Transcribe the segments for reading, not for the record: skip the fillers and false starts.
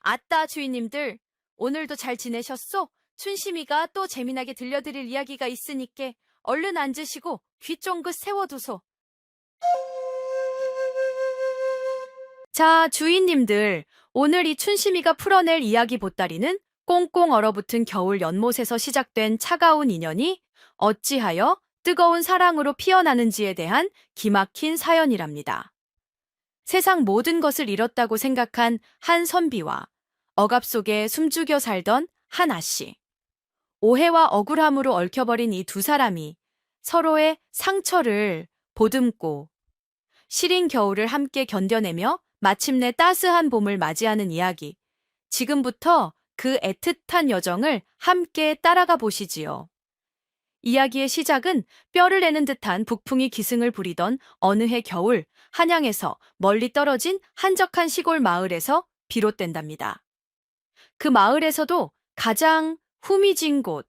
아따, 주인님들. 오늘도 잘 지내셨소? 춘심이가 또 재미나게 들려드릴 이야기가 있으니께 얼른 앉으시고 귀 쫑긋 세워두소. 자, 주인님들. 오늘 이 춘심이가 풀어낼 이야기 보따리는 꽁꽁 얼어붙은 겨울 연못에서 시작된 차가운 인연이 어찌하여 뜨거운 사랑으로 피어나는지에 대한 기막힌 사연이랍니다. 세상 모든 것을 잃었다고 생각한 한 선비와 억압 속에 숨죽여 살던 한 아씨. 오해와 억울함으로 얽혀버린 이 두 사람이 서로의 상처를 보듬고 시린 겨울을 함께 견뎌내며 마침내 따스한 봄을 맞이하는 이야기. 지금부터 그 애틋한 여정을 함께 따라가 보시지요. 이야기의 시작은 뼈를 내는 듯한 북풍이 기승을 부리던 어느 해 겨울, 한양에서 멀리 떨어진 한적한 시골 마을에서 비롯된답니다. 그 마을에서도 가장 후미진 곳,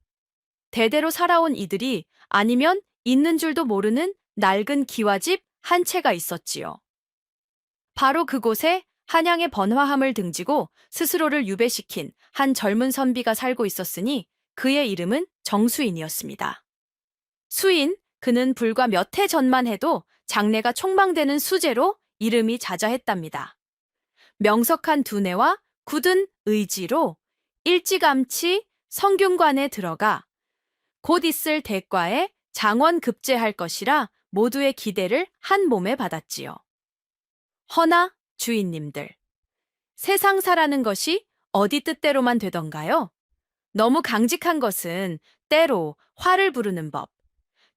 대대로 살아온 이들이 아니면 있는 줄도 모르는 낡은 기와집 한 채가 있었지요. 바로 그곳에 한양의 번화함을 등지고 스스로를 유배시킨 한 젊은 선비가 살고 있었으니 그의 이름은 정수인이었습니다. 수인, 그는 불과 몇 해 전만 해도 장래가 촉망되는 수재로 이름이 자자했답니다. 명석한 두뇌와 굳은 의지로 일찌감치 성균관에 들어가 곧 있을 대과에 장원급제할 것이라 모두의 기대를 한 몸에 받았지요. 허나 주인님들, 세상 사라는 것이 어디 뜻대로만 되던가요? 너무 강직한 것은 때로 화를 부르는 법.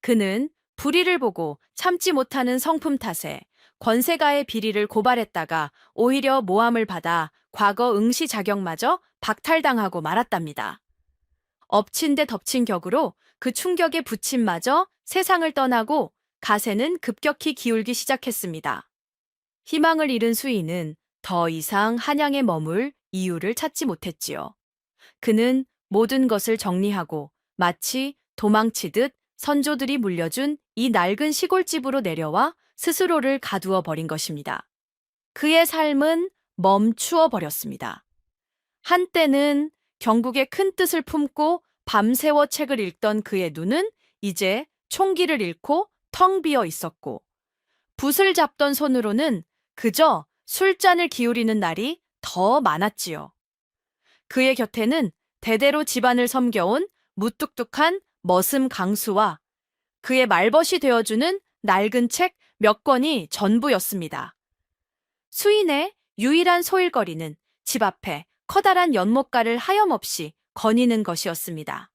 그는 불의를 보고 참지 못하는 성품 탓에 권세가의 비리를 고발했다가 오히려 모함을 받아 과거 응시 자격마저 박탈당하고 말았답니다. 엎친 데 덮친 격으로 그 충격의 부침마저 세상을 떠나고 가세는 급격히 기울기 시작했습니다. 희망을 잃은 수인은 더 이상 한양에 머물 이유를 찾지 못했지요. 그는 모든 것을 정리하고 마치 도망치듯 선조들이 물려준 이 낡은 시골집으로 내려와 스스로를 가두어 버린 것입니다. 그의 삶은 멈추어 버렸습니다. 한때는 경국의 큰 뜻을 품고 밤새워 책을 읽던 그의 눈은 이제 총기를 잃고 텅 비어 있었고, 붓을 잡던 손으로는 그저 술잔을 기울이는 날이 더 많았지요. 그의 곁에는 대대로 집안을 섬겨온 무뚝뚝한 머슴 강수와 그의 말벗이 되어주는 낡은 책 몇 권이 전부였습니다. 수인의 유일한 소일거리는 집 앞에 커다란 연못가를 하염없이 거니는 것이었습니다.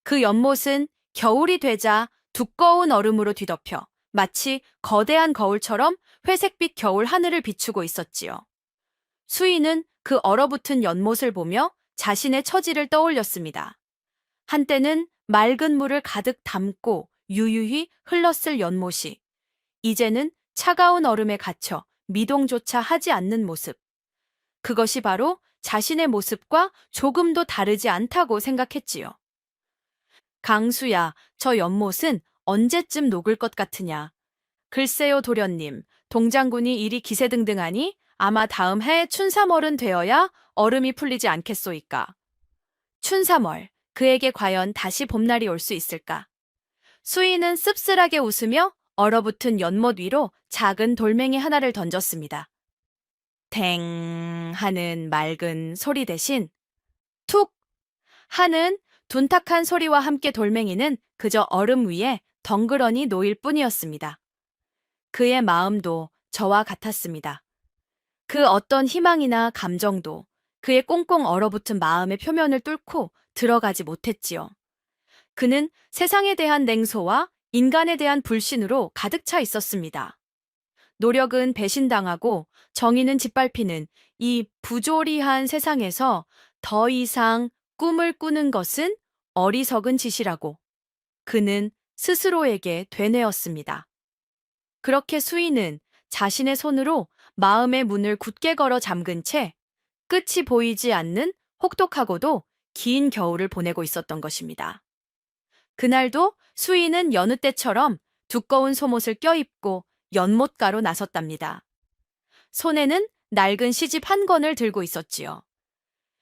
그 연못은 겨울이 되자 두꺼운 얼음으로 뒤덮여 마치 거대한 거울처럼 회색빛 겨울 하늘을 비추고 있었지요. 수인은 그 얼어붙은 연못을 보며 자신의 처지를 떠올렸습니다. 한때는 맑은 물을 가득 담고 유유히 흘렀을 연못이 이제는 차가운 얼음에 갇혀 미동조차 하지 않는 모습. 그것이 바로 자신의 모습과 조금도 다르지 않다고 생각했지요. 강수야, 저 연못은 언제쯤 녹을 것 같으냐. 글쎄요, 도련님. 동장군이 일이 기세등등하니 아마 다음 해 춘삼월은 되어야 얼음이 풀리지 않겠소이까. 춘삼월, 그에게 과연 다시 봄날이 올 수 있을까? 수인은 씁쓸하게 웃으며 얼어붙은 연못 위로 작은 돌멩이 하나를 던졌습니다. 탱 하는 맑은 소리 대신 툭 하는 둔탁한 소리와 함께 돌멩이는 그저 얼음 위에 덩그러니 놓일 뿐이었습니다. 그의 마음도 저와 같았습니다. 그 어떤 희망이나 감정도 그의 꽁꽁 얼어붙은 마음의 표면을 뚫고 들어가지 못했지요. 그는 세상에 대한 냉소와 인간에 대한 불신으로 가득 차 있었습니다. 노력은 배신당하고 정의는 짓밟히는 이 부조리한 세상에서 더 이상 꿈을 꾸는 것은 어리석은 짓이라고 그는 스스로에게 되뇌었습니다. 그렇게 수인은 자신의 손으로 마음의 문을 굳게 걸어 잠근 채 끝이 보이지 않는 혹독하고도 긴 겨울을 보내고 있었던 것입니다. 그날도 수인은 여느 때처럼 두꺼운 속옷을 껴입고 연못가로 나섰답니다. 손에는 낡은 시집 한 권을 들고 있었지요.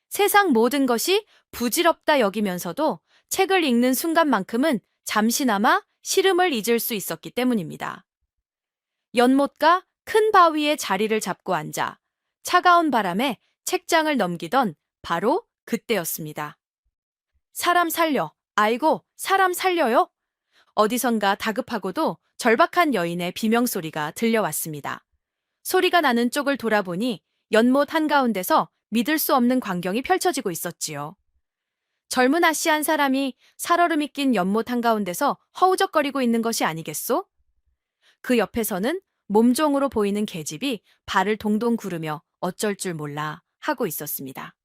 세상 모든 것이 부질없다 여기면서도 책을 읽는 순간만큼은 잠시나마 시름을 잊을 수 있었기 때문입니다. 연못가 큰 바위에 자리를 잡고 앉아 차가운 바람에 책장을 넘기던 바로 그때였습니다. 사람 살려. 아이고, 사람 살려요. 어디선가 다급하고도 절박한 여인의 비명소리가 들려왔습니다. 소리가 나는 쪽을 돌아보니 연못 한가운데서 믿을 수 없는 광경이 펼쳐지고 있었지요. 젊은 아씨 한 사람이 살얼음이 낀 연못 한가운데서 허우적거리고 있는 것이 아니겠소? 그 옆에서는 몸종으로 보이는 계집이 발을 동동 구르며 어쩔 줄 몰라 하고 있었습니다.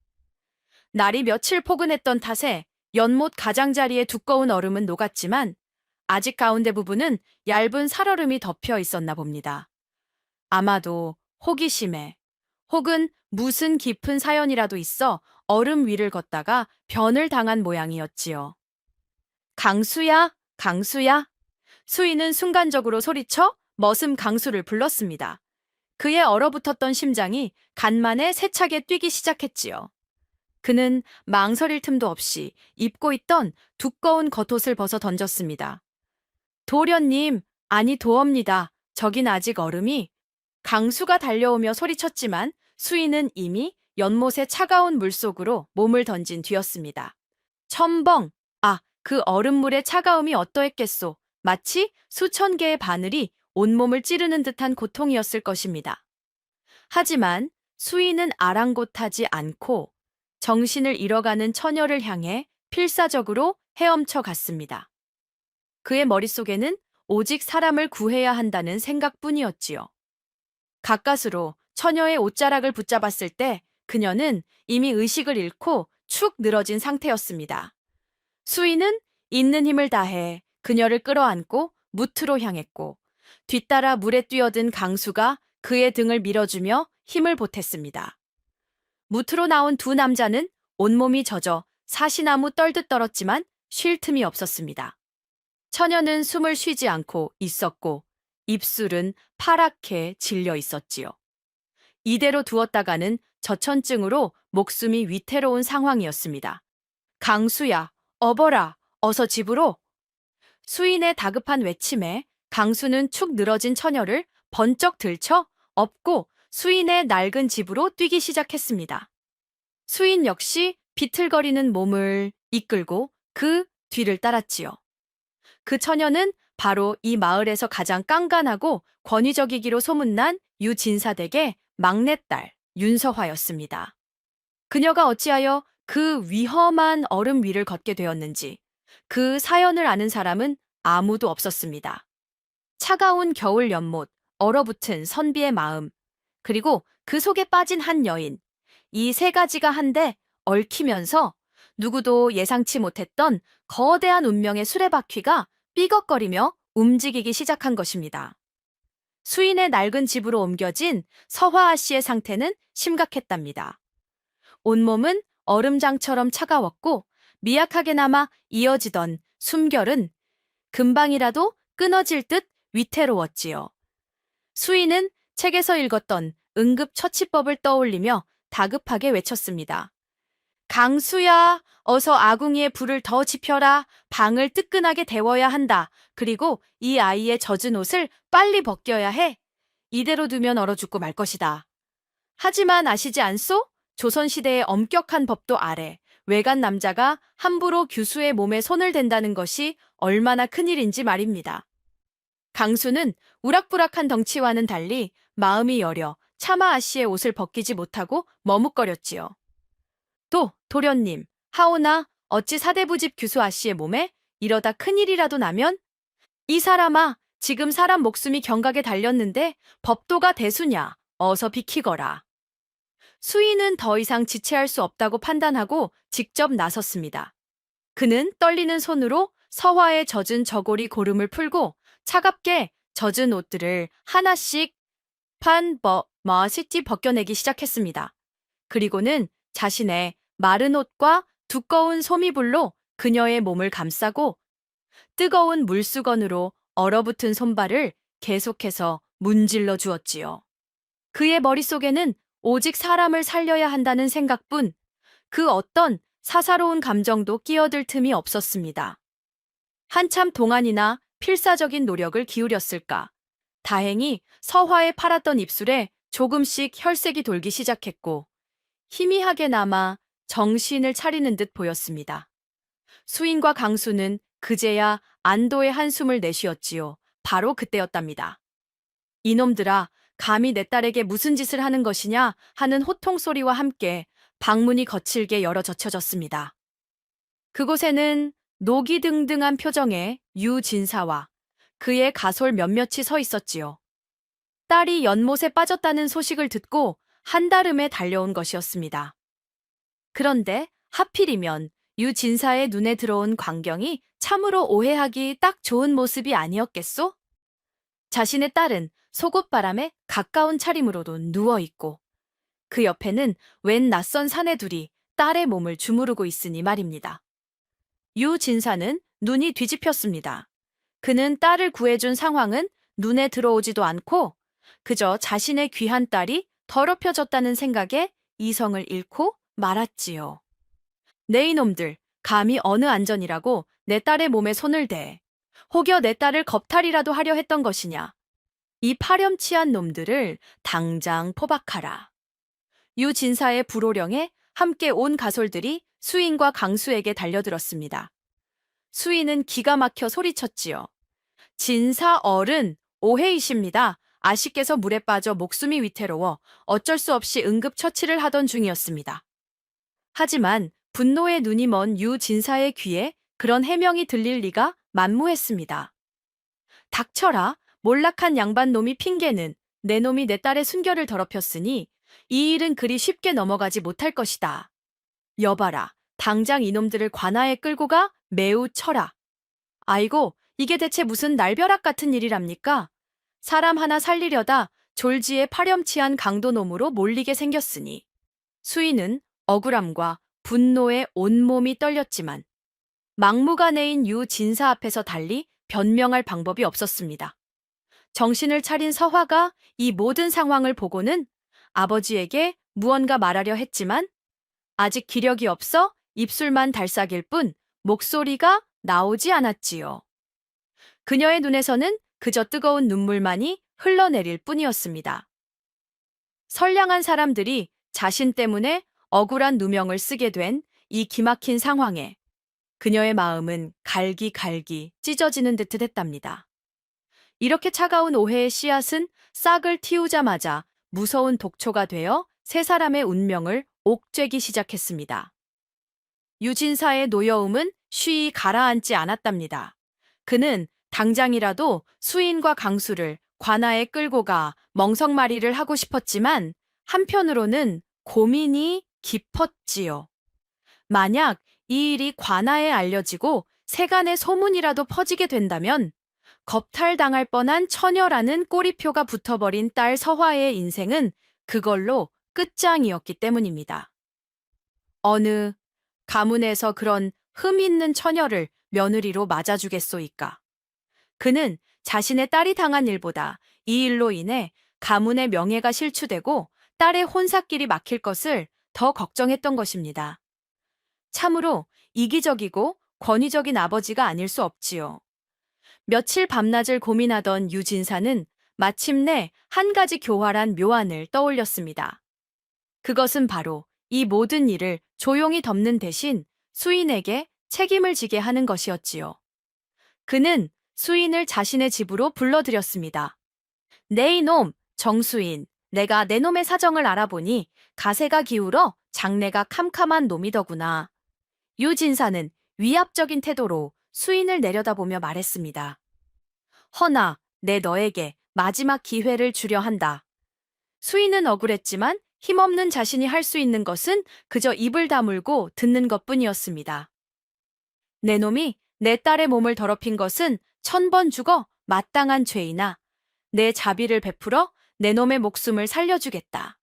날이 며칠 포근했던 탓에 연못 가장자리의 두꺼운 얼음은 녹았지만 아직 가운데 부분은 얇은 살얼음이 덮여 있었나 봅니다. 아마도 호기심에 혹은 무슨 깊은 사연이라도 있어 얼음 위를 걷다가 변을 당한 모양이었지요. 강수야, 강수야. 수인은 순간적으로 소리쳐 머슴 강수를 불렀습니다. 그의 얼어붙었던 심장이 간만에 세차게 뛰기 시작했지요. 그는 망설일 틈도 없이 입고 있던 두꺼운 겉옷을 벗어 던졌습니다. 도련님, 아니 도업니다. 저긴 아직 얼음이. 강수가 달려오며 소리쳤지만 수인은 이미 연못의 차가운 물속으로 몸을 던진 뒤였습니다. 첨벙! 아, 그 얼음물의 차가움이 어떠했겠소. 마치 수천 개의 바늘이 온몸을 찌르는 듯한 고통이었을 것입니다. 하지만 수인은 아랑곳하지 않고 정신을 잃어가는 처녀를 향해 필사적으로 헤엄쳐 갔습니다. 그의 머릿속에는 오직 사람을 구해야 한다는 생각뿐이었지요. 가까스로 처녀의 옷자락을 붙잡았을 때 그녀는 이미 의식을 잃고 축 늘어진 상태였습니다. 수인은 있는 힘을 다해 그녀를 끌어안고 무트로 향했고 뒤따라 물에 뛰어든 강수가 그의 등을 밀어주며 힘을 보탰습니다. 무트로 나온 두 남자는 온몸이 젖어 사시나무 떨듯 떨었지만 쉴 틈이 없었습니다. 처녀는 숨을 쉬지 않고 있었고 입술은 파랗게 질려 있었지요. 이대로 두었다가는 저천증으로 목숨이 위태로운 상황이었습니다. 강수야, 어버라, 어서 집으로. 수인의 다급한 외침에 강수는 축 늘어진 처녀를 번쩍 들쳐 업고 수인의 낡은 집으로 뛰기 시작했습니다. 수인 역시 비틀거리는 몸을 이끌고 그 뒤를 따랐지요. 그 처녀는 바로 이 마을에서 가장 깐깐하고 권위적이기로 소문난 유진사댁의 막내딸 윤서화였습니다. 그녀가 어찌하여 그 위험한 얼음 위를 걷게 되었는지 그 사연을 아는 사람은 아무도 없었습니다. 차가운 겨울 연못, 얼어붙은 선비의 마음, 그리고 그 속에 빠진 한 여인, 이 세 가지가 한데 얽히면서 누구도 예상치 못했던 거대한 운명의 수레바퀴가 삐걱거리며 움직이기 시작한 것입니다. 수인의 낡은 집으로 옮겨진 서화아 씨의 상태는 심각했답니다. 온몸은 얼음장처럼 차가웠고 미약하게나마 이어지던 숨결은 금방이라도 끊어질 듯 위태로웠지요. 수인은 책에서 읽었던 응급처치법을 떠올리며 다급하게 외쳤습니다. 강수야, 어서 아궁이에 불을 더 지펴라. 방을 뜨끈하게 데워야 한다. 그리고 이 아이의 젖은 옷을 빨리 벗겨야 해. 이대로 두면 얼어 죽고 말 것이다. 하지만 아시지 않소? 조선시대의 엄격한 법도 아래 외간 남자가 함부로 규수의 몸에 손을 댄다는 것이 얼마나 큰일인지 말입니다. 강수는 우락부락한 덩치와는 달리 마음이 여려 차마 아씨의 옷을 벗기지 못하고 머뭇거렸지요. 도련님, 하오나 어찌 사대부집 규수 아씨의 몸에 이러다 큰일이라도 나면? 이 사람아, 지금 사람 목숨이 경각에 달렸는데 법도가 대수냐, 어서 비키거라. 수인은 더 이상 지체할 수 없다고 판단하고 직접 나섰습니다. 그는 떨리는 손으로 서화의 젖은 저고리 고름을 풀고 차갑게 젖은 옷들을 하나씩 멋있게 벗겨내기 시작했습니다. 그리고는 자신의 마른 옷과 두꺼운 소미불로 그녀의 몸을 감싸고 뜨거운 물수건으로 얼어붙은 손발을 계속해서 문질러 주었지요. 그의 머릿속에는 오직 사람을 살려야 한다는 생각뿐, 그 어떤 사사로운 감정도 끼어들 틈이 없었습니다. 한참 동안이나 필사적인 노력을 기울였을까. 다행히 서화에 팔았던 입술에 조금씩 혈색이 돌기 시작했고 희미하게나마 정신을 차리는 듯 보였습니다. 수인과 강수는 그제야 안도의 한숨을 내쉬었지요. 바로 그때였답니다. 이놈들아, 감히 내 딸에게 무슨 짓을 하는 것이냐 하는 호통 소리와 함께 방문이 거칠게 열어 젖혀졌습니다. 그곳에는 녹이 등등한 표정의 유진사와 그의 가솔 몇몇이 서 있었지요. 딸이 연못에 빠졌다는 소식을 듣고 한달음에 달려온 것이었습니다. 그런데 하필이면 유진사의 눈에 들어온 광경이 참으로 오해하기 딱 좋은 모습이 아니었겠소? 자신의 딸은 속옷바람에 가까운 차림으로도 누워있고 그 옆에는 웬 낯선 사내들이 딸의 몸을 주무르고 있으니 말입니다. 유진사는 눈이 뒤집혔습니다. 그는 딸을 구해준 상황은 눈에 들어오지도 않고 그저 자신의 귀한 딸이 더럽혀졌다는 생각에 이성을 잃고 말았지요. 네 이놈들, 감히 어느 안전이라고 내 딸의 몸에 손을 대. 혹여 내 딸을 겁탈이라도 하려 했던 것이냐. 이 파렴치한 놈들을 당장 포박하라. 유진사의 불호령에 함께 온 가솔들이 수인과 강수에게 달려들었습니다. 수인은 기가 막혀 소리쳤지요. 진사 어른, 오해이십니다. 아씨께서 물에 빠져 목숨이 위태로워 어쩔 수 없이 응급처치를 하던 중이었습니다. 하지만 분노의 눈이 먼 유진사의 귀에 그런 해명이 들릴 리가 만무했습니다. 닥쳐라, 몰락한 양반놈이 핑계는 내 놈이 내 딸의 순결을 더럽혔으니 이 일은 그리 쉽게 넘어가지 못할 것이다. 여봐라, 당장 이놈들을 관아에 끌고 가 매우 쳐라. 아이고, 이게 대체 무슨 날벼락 같은 일이랍니까? 사람 하나 살리려다 졸지에 파렴치한 강도놈으로 몰리게 생겼으니. 수인은 억울함과 분노에 온몸이 떨렸지만 막무가내인 유진사 앞에서 달리 변명할 방법이 없었습니다. 정신을 차린 서화가 이 모든 상황을 보고는 아버지에게 무언가 말하려 했지만 아직 기력이 없어 입술만 달싹일 뿐 목소리가 나오지 않았지요. 그녀의 눈에서는 그저 뜨거운 눈물만이 흘러내릴 뿐이었습니다. 선량한 사람들이 자신 때문에 억울한 누명을 쓰게 된 이 기막힌 상황에 그녀의 마음은 갈기갈기 찢어지는 듯 했답니다. 이렇게 차가운 오해의 씨앗은 싹을 틔우자마자 무서운 독초가 되어 세 사람의 운명을 옥죄기 시작했습니다. 유진사의 노여움은 쉬이 가라앉지 않았답니다. 그는 당장이라도 수인과 강수를 관아에 끌고 가 멍석마리를 하고 싶었지만 한편으로는 고민이 깊었지요. 만약 이 일이 관아에 알려지고 세간의 소문이라도 퍼지게 된다면 겁탈당할 뻔한 처녀라는 꼬리표가 붙어버린 딸 서화의 인생은 그걸로 끝장이었기 때문입니다. 어느 가문에서 그런 흠 있는 처녀를 며느리로 맞아주겠소이까. 그는 자신의 딸이 당한 일보다 이 일로 인해 가문의 명예가 실추되고 딸의 혼사길이 막힐 것을 더 걱정했던 것입니다. 참으로 이기적이고 권위적인 아버지가 아닐 수 없지요. 며칠 밤낮을 고민하던 유진사는 마침내 한 가지 교활한 묘안을 떠올렸습니다. 그것은 바로 이 모든 일을 조용히 덮는 대신 수인에게 책임을 지게 하는 것이었지요. 그는 수인을 자신의 집으로 불러들였습니다. 네 이놈, 정수인, 내가 내 놈의 사정을 알아보니 가세가 기울어 장래가 캄캄한 놈이더구나. 유진사는 위압적인 태도로 수인을 내려다보며 말했습니다. 허나 내 너에게 마지막 기회를 주려 한다. 수인은 억울했지만 힘없는 자신이 할 수 있는 것은 그저 입을 다물고 듣는 것뿐이었습니다. 내 놈이 내 딸의 몸을 더럽힌 것은 1000번 죽어 마땅한 죄이나 내 자비를 베풀어 내 놈의 목숨을 살려주겠다.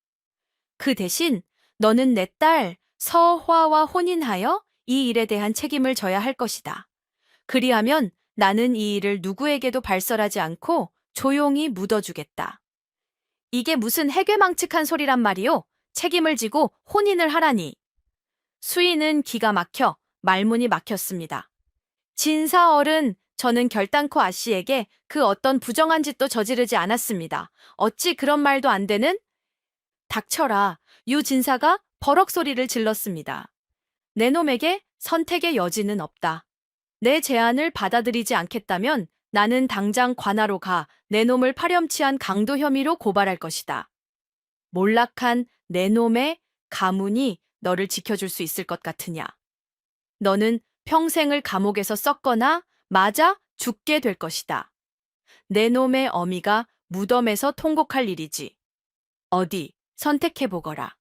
그 대신 너는 내 딸 서화와 혼인하여 이 일에 대한 책임을 져야 할 것이다. 그리하면 나는 이 일을 누구에게도 발설하지 않고 조용히 묻어주겠다. 이게 무슨 해괴망측한 소리란 말이오? 책임을 지고 혼인을 하라니. 수인은 기가 막혀 말문이 막혔습니다. 진사 어른, 저는 결단코 아씨에게 그 어떤 부정한 짓도 저지르지 않았습니다. 어찌 그런 말도 안 되는? 닥쳐라. 유 진사가 버럭 소리를 질렀습니다. 내 놈에게 선택의 여지는 없다. 내 제안을 받아들이지 않겠다면 나는 당장 관하로 가 내 놈을 파렴치한 강도 혐의로 고발할 것이다. 몰락한 내 놈의 가문이 너를 지켜줄 수 있을 것 같으냐? 너는 평생을 감옥에서 썩거나 맞아 죽게 될 것이다. 내 놈의 어미가 무덤에서 통곡할 일이지. 어디 선택해보거라.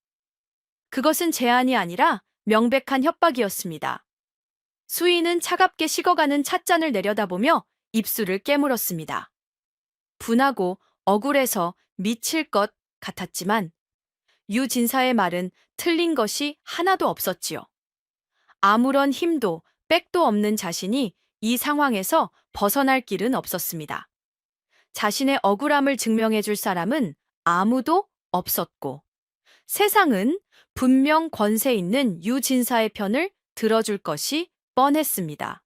그것은 제안이 아니라 명백한 협박이었습니다. 수인은 차갑게 식어가는 찻잔을 내려다보며 입술을 깨물었습니다. 분하고 억울해서 미칠 것 같았지만 유 진사의 말은 틀린 것이 하나도 없었지요. 아무런 힘도 백도 없는 자신이 이 상황에서 벗어날 길은 없었습니다. 자신의 억울함을 증명해 줄 사람은 아무도 없었고 세상은 분명 권세 있는 유 진사의 편을 들어줄 것이 뻔했습니다.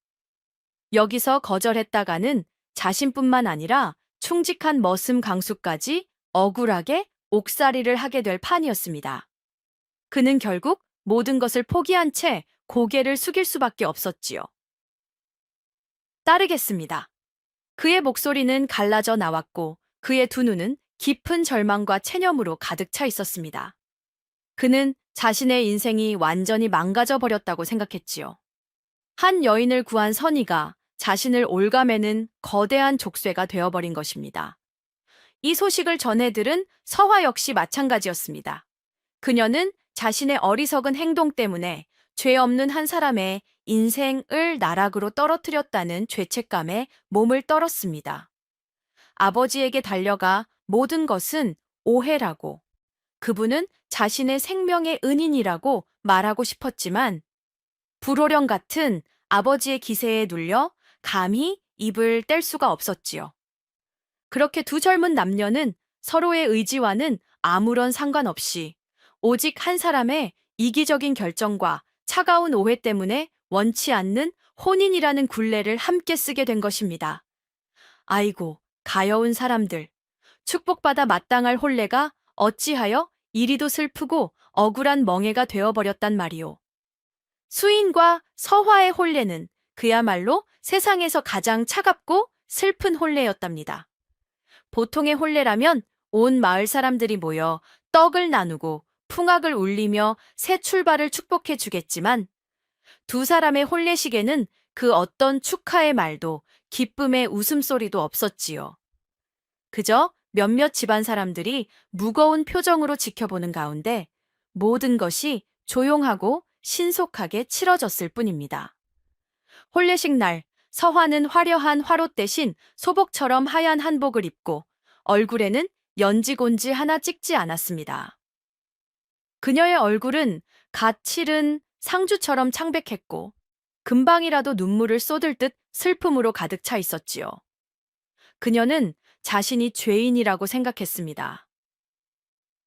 여기서 거절했다가는 자신뿐만 아니라 충직한 머슴 강수까지 억울하게 옥살이를 하게 될 판이었습니다. 그는 결국 모든 것을 포기한 채 고개를 숙일 수밖에 없었지요. 따르겠습니다. 그의 목소리는 갈라져 나왔고 그의 두 눈은 깊은 절망과 체념으로 가득 차 있었습니다. 그는 자신의 인생이 완전히 망가져 버렸다고 생각했지요. 한 여인을 구한 선의가 자신을 올가매는 거대한 족쇄가 되어버린 것입니다. 이 소식을 전해 들은 서화 역시 마찬가지였습니다. 그녀는 자신의 어리석은 행동 때문에 죄 없는 한 사람의 인생을 나락으로 떨어뜨렸다는 죄책감에 몸을 떨었습니다. 아버지에게 달려가 모든 것은 오해라고, 그분은 자신의 생명의 은인이라고 말하고 싶었지만 불호령 같은 아버지의 기세에 눌려 감히 입을 뗄 수가 없었지요. 그렇게 두 젊은 남녀는 서로의 의지와는 아무런 상관없이 오직 한 사람의 이기적인 결정과 차가운 오해 때문에 원치 않는 혼인이라는 굴레를 함께 쓰게 된 것입니다. 아이고, 가여운 사람들. 축복받아 마땅할 혼례가 어찌하여 이리도 슬프고 억울한 멍해가 되어버렸단 말이오. 수인과 서화의 혼례는 그야말로 세상에서 가장 차갑고 슬픈 혼례였답니다. 보통의 혼례라면 온 마을 사람들이 모여 떡을 나누고 풍악을 울리며 새 출발을 축복해 주겠지만 두 사람의 혼례식에는 그 어떤 축하의 말도 기쁨의 웃음소리도 없었지요. 그저 몇몇 집안 사람들이 무거운 표정으로 지켜보는 가운데 모든 것이 조용하고 신속하게 치러졌을 뿐입니다. 혼례식 날 서화는 화려한 화롯 대신 소복처럼 하얀 한복을 입고 얼굴에는 연지곤지 하나 찍지 않았습니다. 그녀의 얼굴은 갓 치른 상주처럼 창백했고 금방이라도 눈물을 쏟을 듯 슬픔으로 가득 차 있었지요. 그녀는 자신이 죄인이라고 생각했습니다.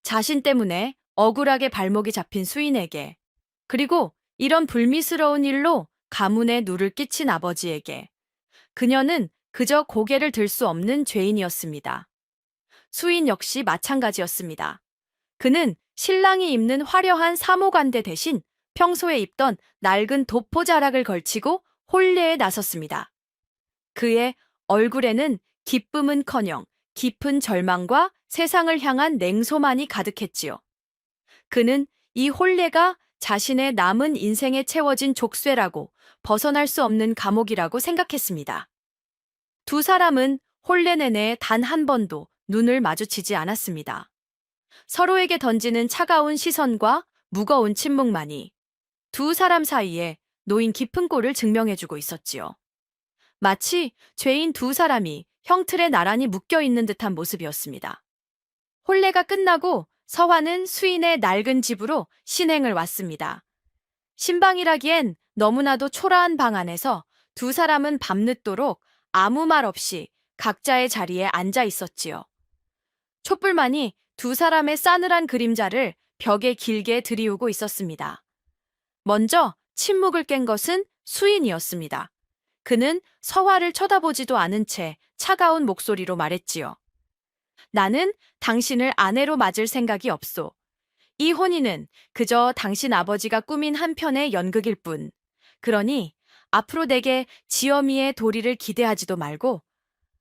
자신 때문에 억울하게 발목이 잡힌 수인에게, 그리고 이런 불미스러운 일로 가문에 누를 끼친 아버지에게 그녀는 그저 고개를 들 수 없는 죄인이었습니다. 수인 역시 마찬가지였습니다. 그는 신랑이 입는 화려한 사모간대 대신 평소에 입던 낡은 도포자락을 걸치고 혼례에 나섰습니다. 그의 얼굴에는 기쁨은커녕 깊은 절망과 세상을 향한 냉소만이 가득했지요. 그는 이 혼례가 자신의 남은 인생에 채워진 족쇄라고, 벗어날 수 없는 감옥이라고 생각했습니다. 두 사람은 혼례 내내 단 한 번도 눈을 마주치지 않았습니다. 서로에게 던지는 차가운 시선과 무거운 침묵만이 두 사람 사이에 놓인 깊은 꼴을 증명해주고 있었지요. 마치 죄인 두 사람이 형틀에 나란히 묶여있는 듯한 모습이었습니다. 혼례가 끝나고 서화는 수인의 낡은 집으로 신행을 왔습니다. 신방이라기엔 너무나도 초라한 방 안에서 두 사람은 밤늦도록 아무 말 없이 각자의 자리에 앉아 있었지요. 촛불만이 두 사람의 싸늘한 그림자를 벽에 길게 들이우고 있었습니다. 먼저 침묵을 깬 것은 수인이었습니다. 그는 서화를 쳐다보지도 않은 채 차가운 목소리로 말했지요. 나는 당신을 아내로 맞을 생각이 없소. 이 혼인은 그저 당신 아버지가 꾸민 한 편의 연극일 뿐. 그러니 앞으로 내게 지어미의 도리를 기대하지도 말고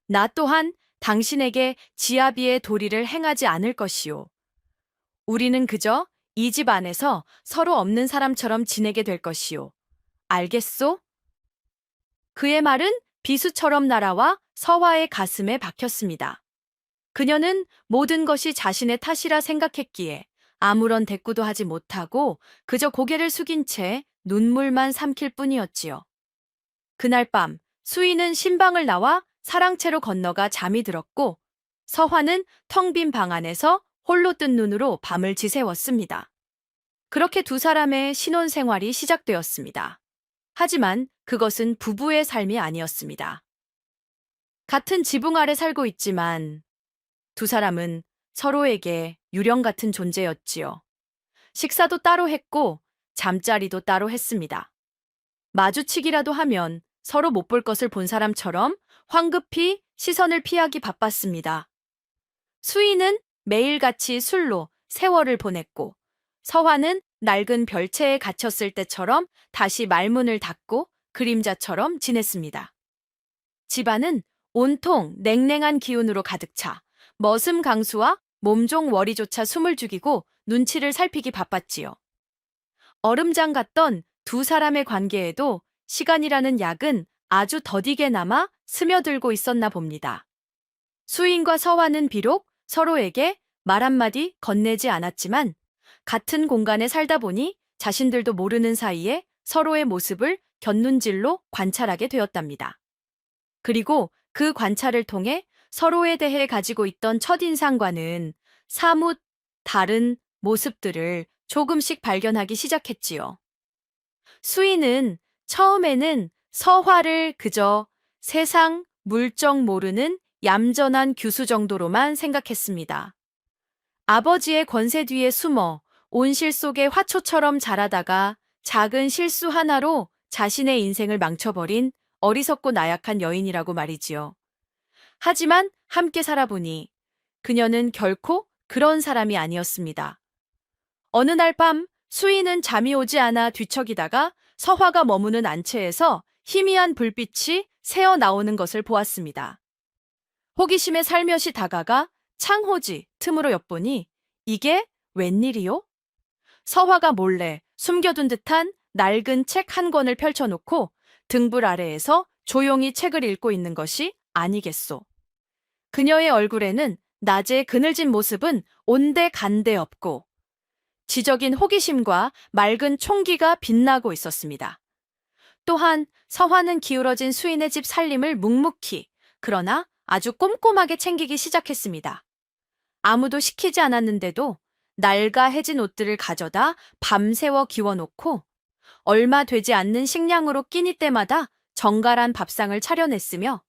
나 또한 당신에게 지아비의 도리를 행하지 않을 것이오. 우리는 그저 이 집 안에서 서로 없는 사람처럼 지내게 될 것이오. 알겠소? 그의 말은 비수처럼 날아와 서화의 가슴에 박혔습니다. 그녀는 모든 것이 자신의 탓이라 생각했기에 아무런 대꾸도 하지 못하고 그저 고개를 숙인 채 눈물만 삼킬 뿐이었지요. 그날 밤 수인은 신방을 나와 사랑채로 건너가 잠이 들었고 서화는 텅 빈 방 안에서 홀로 뜬 눈으로 밤을 지새웠습니다. 그렇게 두 사람의 신혼생활이 시작되었습니다. 하지만 그것은 부부의 삶이 아니었습니다. 같은 지붕 아래 살고 있지만 두 사람은 서로에게 유령 같은 존재였지요. 식사도 따로 했고 잠자리도 따로 했습니다. 마주치기라도 하면 서로 못 볼 것을 본 사람처럼 황급히 시선을 피하기 바빴습니다. 수인은 매일같이 술로 세월을 보냈고 서화는 낡은 별채에 갇혔을 때처럼 다시 말문을 닫고 그림자처럼 지냈습니다. 집안은 온통 냉랭한 기운으로 가득 차 머슴 강수와 몸종 월이조차 숨을 죽이고 눈치를 살피기 바빴지요. 얼음장 같던 두 사람의 관계에도 시간이라는 약은 아주 더디게 남아 스며들고 있었나 봅니다. 수인과 서화는 비록 서로에게 말 한마디 건네지 않았지만 같은 공간에 살다 보니 자신들도 모르는 사이에 서로의 모습을 곁눈질로 관찰하게 되었답니다. 그리고 그 관찰을 통해 서로에 대해 가지고 있던 첫인상과는 사뭇 다른 모습들을 조금씩 발견하기 시작했지요. 수인은 처음에는 서화를 그저 세상 물정 모르는 얌전한 규수 정도로만 생각했습니다. 아버지의 권세 뒤에 숨어 온실 속의 화초처럼 자라다가 작은 실수 하나로 자신의 인생을 망쳐버린 어리석고 나약한 여인이라고 말이지요. 하지만 함께 살아보니 그녀는 결코 그런 사람이 아니었습니다. 어느 날 밤 수인은 잠이 오지 않아 뒤척이다가 서화가 머무는 안채에서 희미한 불빛이 새어 나오는 것을 보았습니다. 호기심에 살며시 다가가 창호지 틈으로 엿보니 이게 웬일이요? 서화가 몰래 숨겨둔 듯한 낡은 책 한 권을 펼쳐놓고 등불 아래에서 조용히 책을 읽고 있는 것이 아니겠소. 그녀의 얼굴에는 낮의 그늘진 모습은 온데 간데 없고 지적인 호기심과 맑은 총기가 빛나고 있었습니다. 또한 서화는 기울어진 수인의 집 살림을 묵묵히 그러나 아주 꼼꼼하게 챙기기 시작했습니다. 아무도 시키지 않았는데도 낡아 해진 옷들을 가져다 밤새워 기워놓고 얼마 되지 않는 식량으로 끼니 때마다 정갈한 밥상을 차려냈으며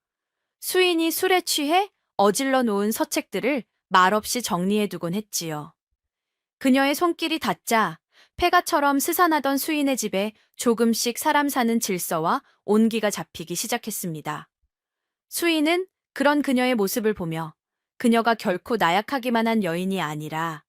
수인이 술에 취해 어질러 놓은 서책들을 말없이 정리해두곤 했지요. 그녀의 손길이 닿자 폐가처럼 스산하던 수인의 집에 조금씩 사람 사는 질서와 온기가 잡히기 시작했습니다. 수인은 그런 그녀의 모습을 보며 그녀가 결코 나약하기만 한 여인이 아니라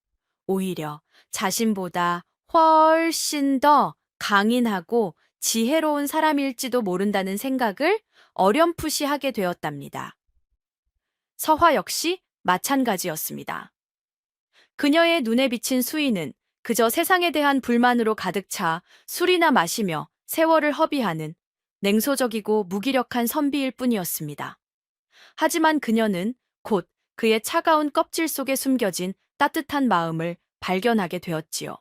오히려 자신보다 훨씬 더 강인하고 지혜로운 사람일지도 모른다는 생각을 어렴풋이 하게 되었답니다. 서화 역시 마찬가지였습니다. 그녀의 눈에 비친 수인은 그저 세상에 대한 불만으로 가득 차 술이나 마시며 세월을 허비하는 냉소적이고 무기력한 선비일 뿐이었습니다. 하지만 그녀는 곧 그의 차가운 껍질 속에 숨겨진 따뜻한 마음을 발견하게 되었지요.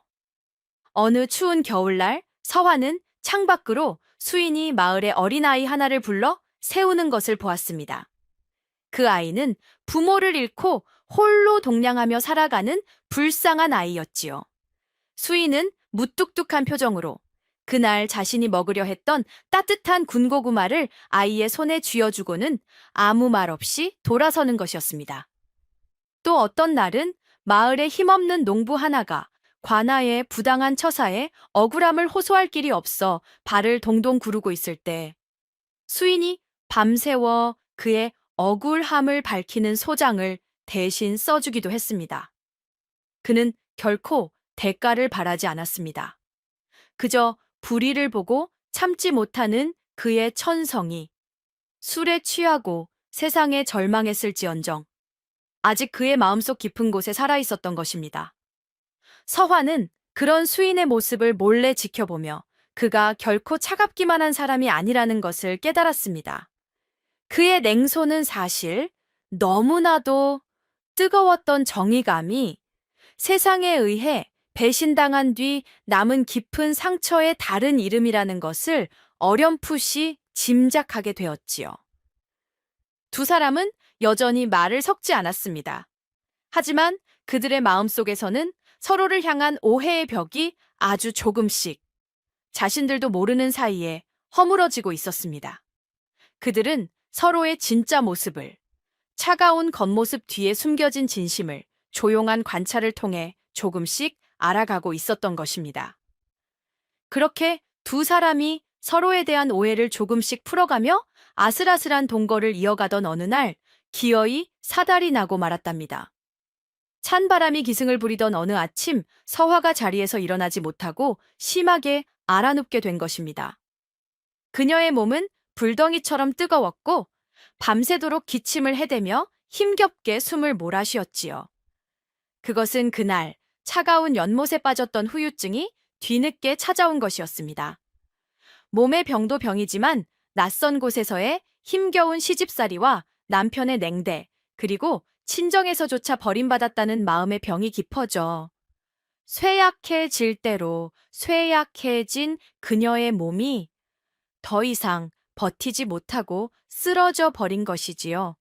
어느 추운 겨울날 서화는 창밖으로 수인이 마을의 어린아이 하나를 불러 세우는 것을 보았습니다. 그 아이는 부모를 잃고 홀로 동냥하며 살아가는 불쌍한 아이였지요. 수인은 무뚝뚝한 표정으로 그날 자신이 먹으려 했던 따뜻한 군고구마를 아이의 손에 쥐어주고는 아무 말 없이 돌아서는 것이었습니다. 또 어떤 날은 마을의 힘없는 농부 하나가 관아의 부당한 처사에 억울함을 호소할 길이 없어 발을 동동 구르고 있을 때 수인이 밤새워 그의 억울함을 밝히는 소장을 대신 써주기도 했습니다. 그는 결코 대가를 바라지 않았습니다. 그저 불의를 보고 참지 못하는 그의 천성이 술에 취하고 세상에 절망했을지언정 아직 그의 마음속 깊은 곳에 살아있었던 것입니다. 서화는 그런 수인의 모습을 몰래 지켜보며 그가 결코 차갑기만 한 사람이 아니라는 것을 깨달았습니다. 그의 냉소는 사실 너무나도 뜨거웠던 정의감이 세상에 의해 배신당한 뒤 남은 깊은 상처의 다른 이름이라는 것을 어렴풋이 짐작하게 되었지요. 두 사람은 여전히 말을 섞지 않았습니다. 하지만 그들의 마음속에서는 서로를 향한 오해의 벽이 아주 조금씩 자신들도 모르는 사이에 허물어지고 있었습니다. 그들은 서로의 진짜 모습을, 차가운 겉모습 뒤에 숨겨진 진심을 조용한 관찰을 통해 조금씩 알아가고 있었던 것입니다. 그렇게 두 사람이 서로에 대한 오해를 조금씩 풀어가며 아슬아슬한 동거를 이어가던 어느 날 기어이 사달이 나고 말았답니다. 찬바람이 기승을 부리던 어느 아침 서화가 자리에서 일어나지 못하고 심하게 알아눕게 된 것입니다. 그녀의 몸은 불덩이처럼 뜨거웠고 밤새도록 기침을 해대며 힘겹게 숨을 몰아쉬었지요. 그것은 그날 차가운 연못에 빠졌던 후유증이 뒤늦게 찾아온 것이었습니다. 몸의 병도 병이지만 낯선 곳에서의 힘겨운 시집살이와 남편의 냉대, 그리고 친정에서조차 버림받았다는 마음의 병이 깊어져 쇠약해질 대로 쇠약해진 그녀의 몸이 더 이상 버티지 못하고 쓰러져 버린 것이지요.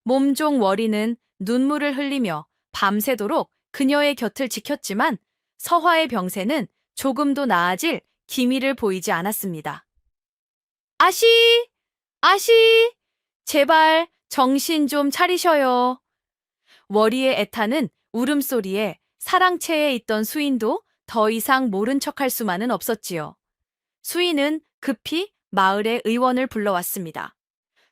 몸종 월이는 눈물을 흘리며 밤새도록 그녀의 곁을 지켰지만 서화의 병세는 조금도 나아질 기미를 보이지 않았습니다. 아씨! 아씨! 제발 정신 좀 차리셔요. 월이의 애타는 울음소리에 사랑채에 있던 수인도 더 이상 모른 척할 수만은 없었지요. 수인은 급히 마을의 의원을 불러왔습니다.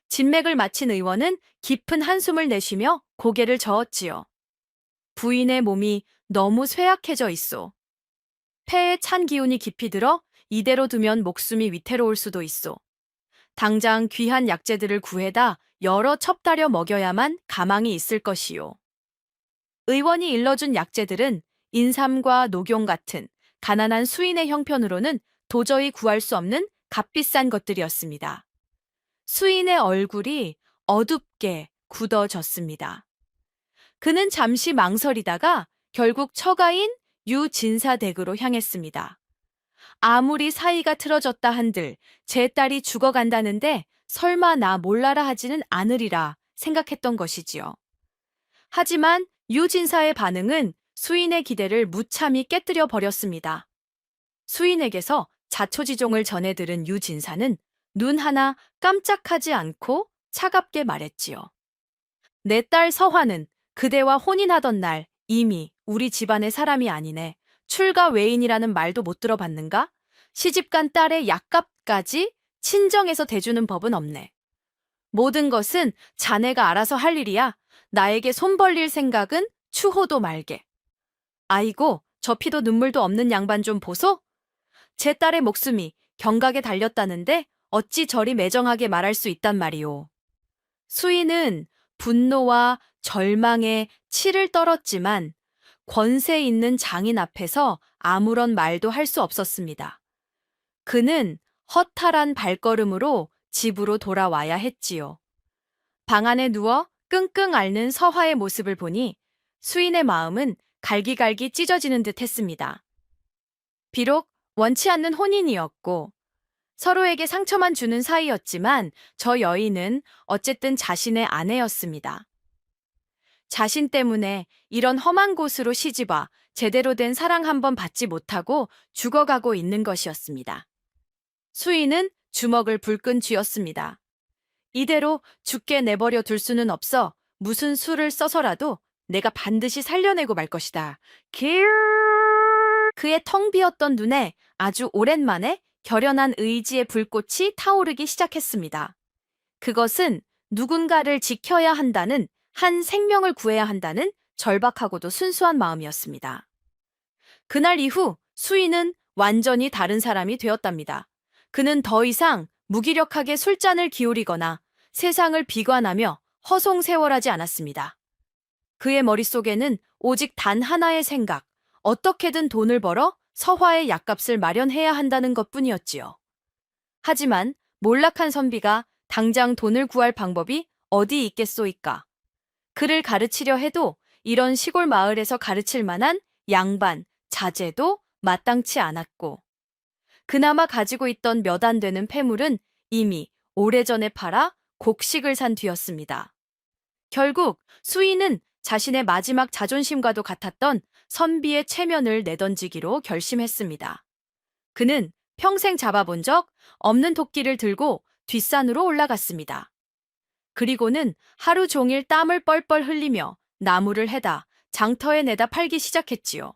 진맥을 마친 의원은 깊은 한숨을 내쉬며 고개를 저었지요. 부인의 몸이 너무 쇠약해져 있소. 폐에 찬 기운이 깊이 들어 이대로 두면 목숨이 위태로울 수도 있소. 당장 귀한 약재들을 구해다 여러 첩다려 먹여야만 가망이 있을 것이요. 의원이 일러준 약재들은 인삼과 녹용 같은 가난한 수인의 형편으로는 도저히 구할 수 없는 값비싼 것들이었습니다. 수인의 얼굴이 어둡게 굳어졌습니다. 그는 잠시 망설이다가 결국 처가인 유진사 댁으로 향했습니다. 아무리 사이가 틀어졌다 한들 제 딸이 죽어간다는데 설마 나 몰라라 하지는 않으리라 생각했던 것이지요. 하지만 유진사의 반응은 수인의 기대를 무참히 깨뜨려 버렸습니다. 수인에게서 자초지종을 전해 들은 유진사는 눈 하나 깜짝하지 않고 차갑게 말했지요. 내 딸 서화는 그대와 혼인하던 날 이미 우리 집안의 사람이 아니네. 출가 외인이라는 말도 못 들어봤는가? 시집간 딸의 약값까지 친정에서 대주는 법은 없네. 모든 것은 자네가 알아서 할 일이야. 나에게 손 벌릴 생각은 추호도 말게. 아이고, 저 피도 눈물도 없는 양반 좀 보소? 제 딸의 목숨이 경각에 달렸다는데 어찌 저리 매정하게 말할 수 있단 말이오. 수인은 분노와 절망에 치를 떨었지만 권세 있는 장인 앞에서 아무런 말도 할 수 없었습니다. 그는 허탈한 발걸음으로 집으로 돌아와야 했지요. 방 안에 누워 끙끙 앓는 서화의 모습을 보니 수인의 마음은 갈기갈기 찢어지는 듯 했습니다. 비록 원치 않는 혼인이었고 서로에게 상처만 주는 사이였지만 저 여인은 어쨌든 자신의 아내였습니다. 자신 때문에 이런 험한 곳으로 시집와 제대로 된 사랑 한번 받지 못하고 죽어가고 있는 것이었습니다. 수인은 주먹을 불끈 쥐었습니다. 이대로 죽게 내버려 둘 수는 없어 무슨 수를 써서라도 내가 반드시 살려내고 말 것이다. 길 그의 텅 비었던 눈에 아주 오랜만에 결연한 의지의 불꽃이 타오르기 시작했습니다. 그것은 누군가를 지켜야 한다는, 한 생명을 구해야 한다는 절박하고도 순수한 마음이었습니다. 그날 이후 수인은 완전히 다른 사람이 되었답니다. 그는 더 이상 무기력하게 술잔을 기울이거나 세상을 비관하며 허송세월하지 않았습니다. 그의 머릿속에는 오직 단 하나의 생각, 어떻게든 돈을 벌어 서화의 약값을 마련해야 한다는 것뿐이었지요. 하지만 몰락한 선비가 당장 돈을 구할 방법이 어디 있겠소이까? 그를 가르치려 해도 이런 시골 마을에서 가르칠 만한 양반, 자재도 마땅치 않았고, 그나마 가지고 있던 몇 안 되는 폐물은 이미 오래전에 팔아 곡식을 산 뒤였습니다. 결국 수인은 자신의 마지막 자존심과도 같았던 선비의 체면을 내던지기로 결심했습니다. 그는 평생 잡아본 적 없는 도끼를 들고 뒷산으로 올라갔습니다. 그리고는 하루 종일 땀을 뻘뻘 흘리며 나무를 해다 장터에 내다 팔기 시작했지요.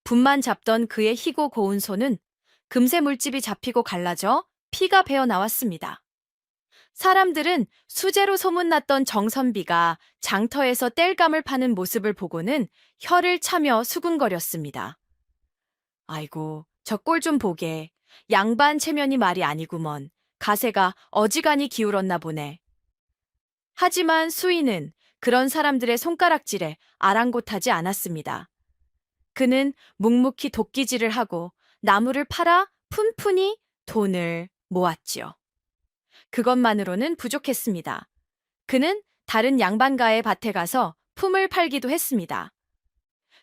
분만 잡던 그의 희고 고운 손은 금세 물집이 잡히고 갈라져 피가 배어 나왔습니다. 사람들은 수재로 소문났던 정선비가 장터에서 땔감을 파는 모습을 보고는 혀를 차며 수군거렸습니다. 아이고, 저 꼴 좀 보게. 양반 체면이 말이 아니구먼. 가세가 어지간히 기울었나 보네. 하지만 수인은 그런 사람들의 손가락질에 아랑곳하지 않았습니다. 그는 묵묵히 도끼질을 하고 나무를 팔아 푼푼히 돈을 모았지요. 그것만으로는 부족했습니다. 그는 다른 양반가의 밭에 가서 품을 팔기도 했습니다.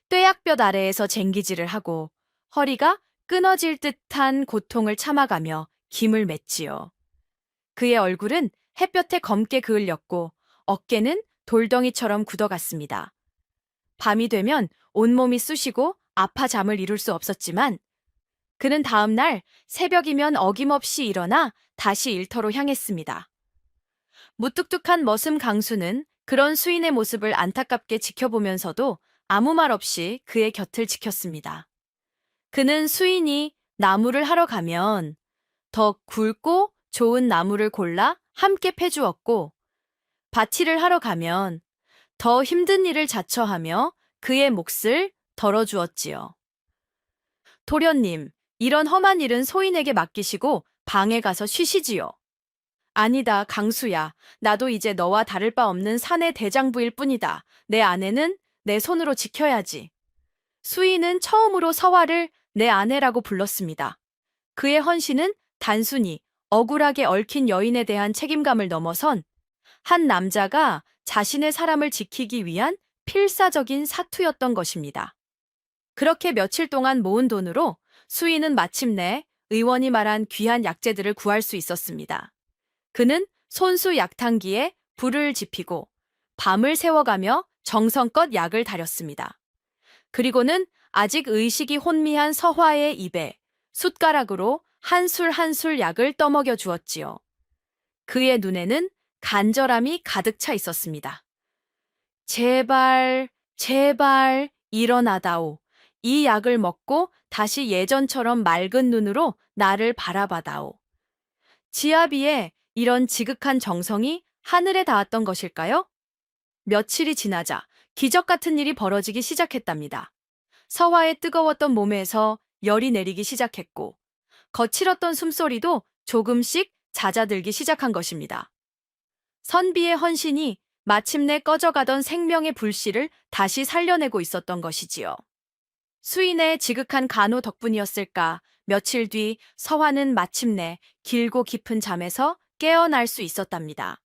뙤약볕 아래에서 쟁기질을 하고 허리가 끊어질 듯한 고통을 참아가며 김을 맸지요. 그의 얼굴은 햇볕에 검게 그을렸고 어깨는 돌덩이처럼 굳어갔습니다. 밤이 되면 온몸이 쑤시고 아파 잠을 이룰 수 없었지만 그는 다음 날 새벽이면 어김없이 일어나 다시 일터로 향했습니다. 무뚝뚝한 머슴 강수는 그런 수인의 모습을 안타깝게 지켜보면서도 아무 말 없이 그의 곁을 지켰습니다. 그는 수인이 나무를 하러 가면 더 굵고 좋은 나무를 골라 함께 패주었고, 밭일을 하러 가면 더 힘든 일을 자처하며 그의 몫을 덜어주었지요. 도련님, 이런 험한 일은 소인에게 맡기시고 방에 가서 쉬시지요. 아니다, 강수야. 나도 이제 너와 다를 바 없는 사내 대장부일 뿐이다. 내 아내는 내 손으로 지켜야지. 수인은 처음으로 서화를 내 아내라고 불렀습니다. 그의 헌신은 단순히 억울하게 얽힌 여인에 대한 책임감을 넘어선 한 남자가 자신의 사람을 지키기 위한 필사적인 사투였던 것입니다. 그렇게 며칠 동안 모은 돈으로 수인은 마침내 의원이 말한 귀한 약재들을 구할 수 있었습니다. 그는 손수 약탕기에 불을 지피고 밤을 새워가며 정성껏 약을 다렸습니다. 그리고는 아직 의식이 혼미한 서화의 입에 숟가락으로 한 술 한 술 약을 떠먹여 주었지요. 그의 눈에는 간절함이 가득 차 있었습니다. 제발, 제발 일어나다오. 이 약을 먹고 다시 예전처럼 맑은 눈으로 나를 바라봐다오. 지아비의 이런 지극한 정성이 하늘에 닿았던 것일까요? 며칠이 지나자 기적 같은 일이 벌어지기 시작했답니다. 서화의 뜨거웠던 몸에서 열이 내리기 시작했고, 거칠었던 숨소리도 조금씩 잦아들기 시작한 것입니다. 선비의 헌신이 마침내 꺼져가던 생명의 불씨를 다시 살려내고 있었던 것이지요. 수인의 지극한 간호 덕분이었을까, 며칠 뒤 서화는 마침내 길고 깊은 잠에서 깨어날 수 있었답니다.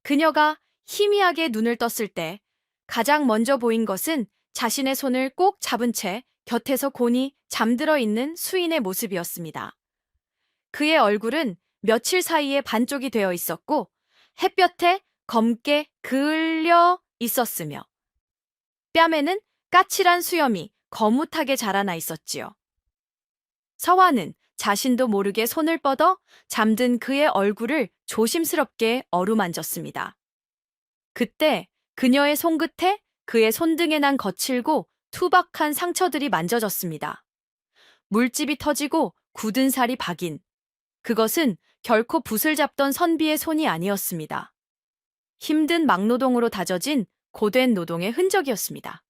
그녀가 희미하게 눈을 떴을 때 가장 먼저 보인 것은 자신의 손을 꼭 잡은 채 곁에서 곤히 잠들어 있는 수인의 모습이었습니다. 그의 얼굴은 며칠 사이에 반쪽이 되어 있었고 햇볕에 검게 그을려 있었으며 뺨에는 까칠한 수염이 거뭇하게 자라나 있었지요. 서화는 자신도 모르게 손을 뻗어 잠든 그의 얼굴을 조심스럽게 어루만졌습니다. 그때 그녀의 손끝에 그의 손등에 난 거칠고 투박한 상처들이 만져졌습니다. 물집이 터지고 굳은 살이 박인. 그것은 결코 붓을 잡던 선비의 손이 아니었습니다. 힘든 막노동으로 다져진 고된 노동의 흔적이었습니다.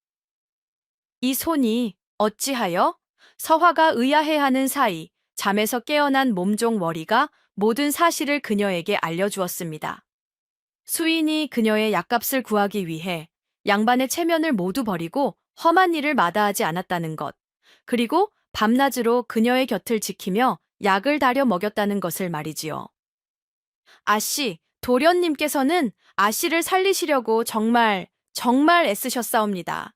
이 손이 어찌하여 서화가 의아해하는 사이 잠에서 깨어난 몸종 월이가 모든 사실을 그녀에게 알려주었습니다. 수인이 그녀의 약값을 구하기 위해 양반의 체면을 모두 버리고 험한 일을 마다하지 않았다는 것, 그리고 밤낮으로 그녀의 곁을 지키며 약을 다려 먹였다는 것을 말이지요. 아씨, 도련님께서는 아씨를 살리시려고 정말 애쓰셨사옵니다.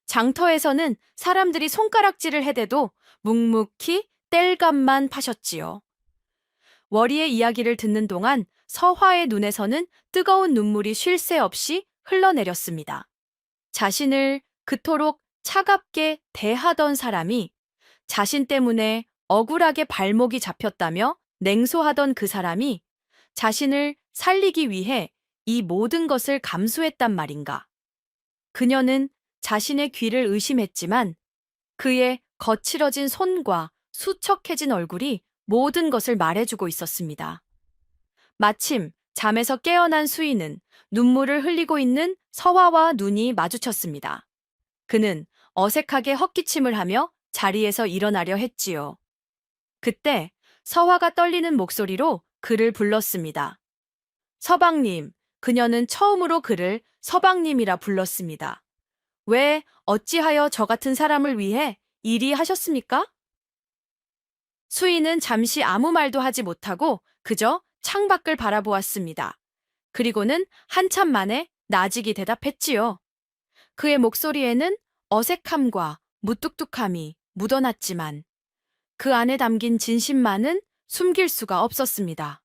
장터에서는 사람들이 손가락질을 해대도 묵묵히 땔감만 파셨지요. 월이의 이야기를 듣는 동안 서화의 눈에서는 뜨거운 눈물이 쉴 새 없이 흘러내렸습니다. 자신을 그토록 차갑게 대하던 사람이 자신 때문에 억울하게 발목이 잡혔다며 냉소하던 그 사람이 자신을 살리기 위해 이 모든 것을 감수했단 말인가. 그녀는 자신의 귀를 의심했지만 그의 거칠어진 손과 수척해진 얼굴이 모든 것을 말해주고 있었습니다. 마침 잠에서 깨어난 수인은 눈물을 흘리고 있는 서화와 눈이 마주쳤습니다. 그는 어색하게 헛기침을 하며 자리에서 일어나려 했지요. 그때 서화가 떨리는 목소리로 그를 불렀습니다. 서방님, 그녀는 처음으로 그를 서방님이라 불렀습니다. 왜 어찌하여 저 같은 사람을 위해 이리 하셨습니까? 수인은 잠시 아무 말도 하지 못하고 그저 창밖을 바라보았습니다. 그리고는 한참 만에 나직이 대답했지요. 그의 목소리에는 어색함과 무뚝뚝함이 묻어났지만 그 안에 담긴 진심만은 숨길 수가 없었습니다.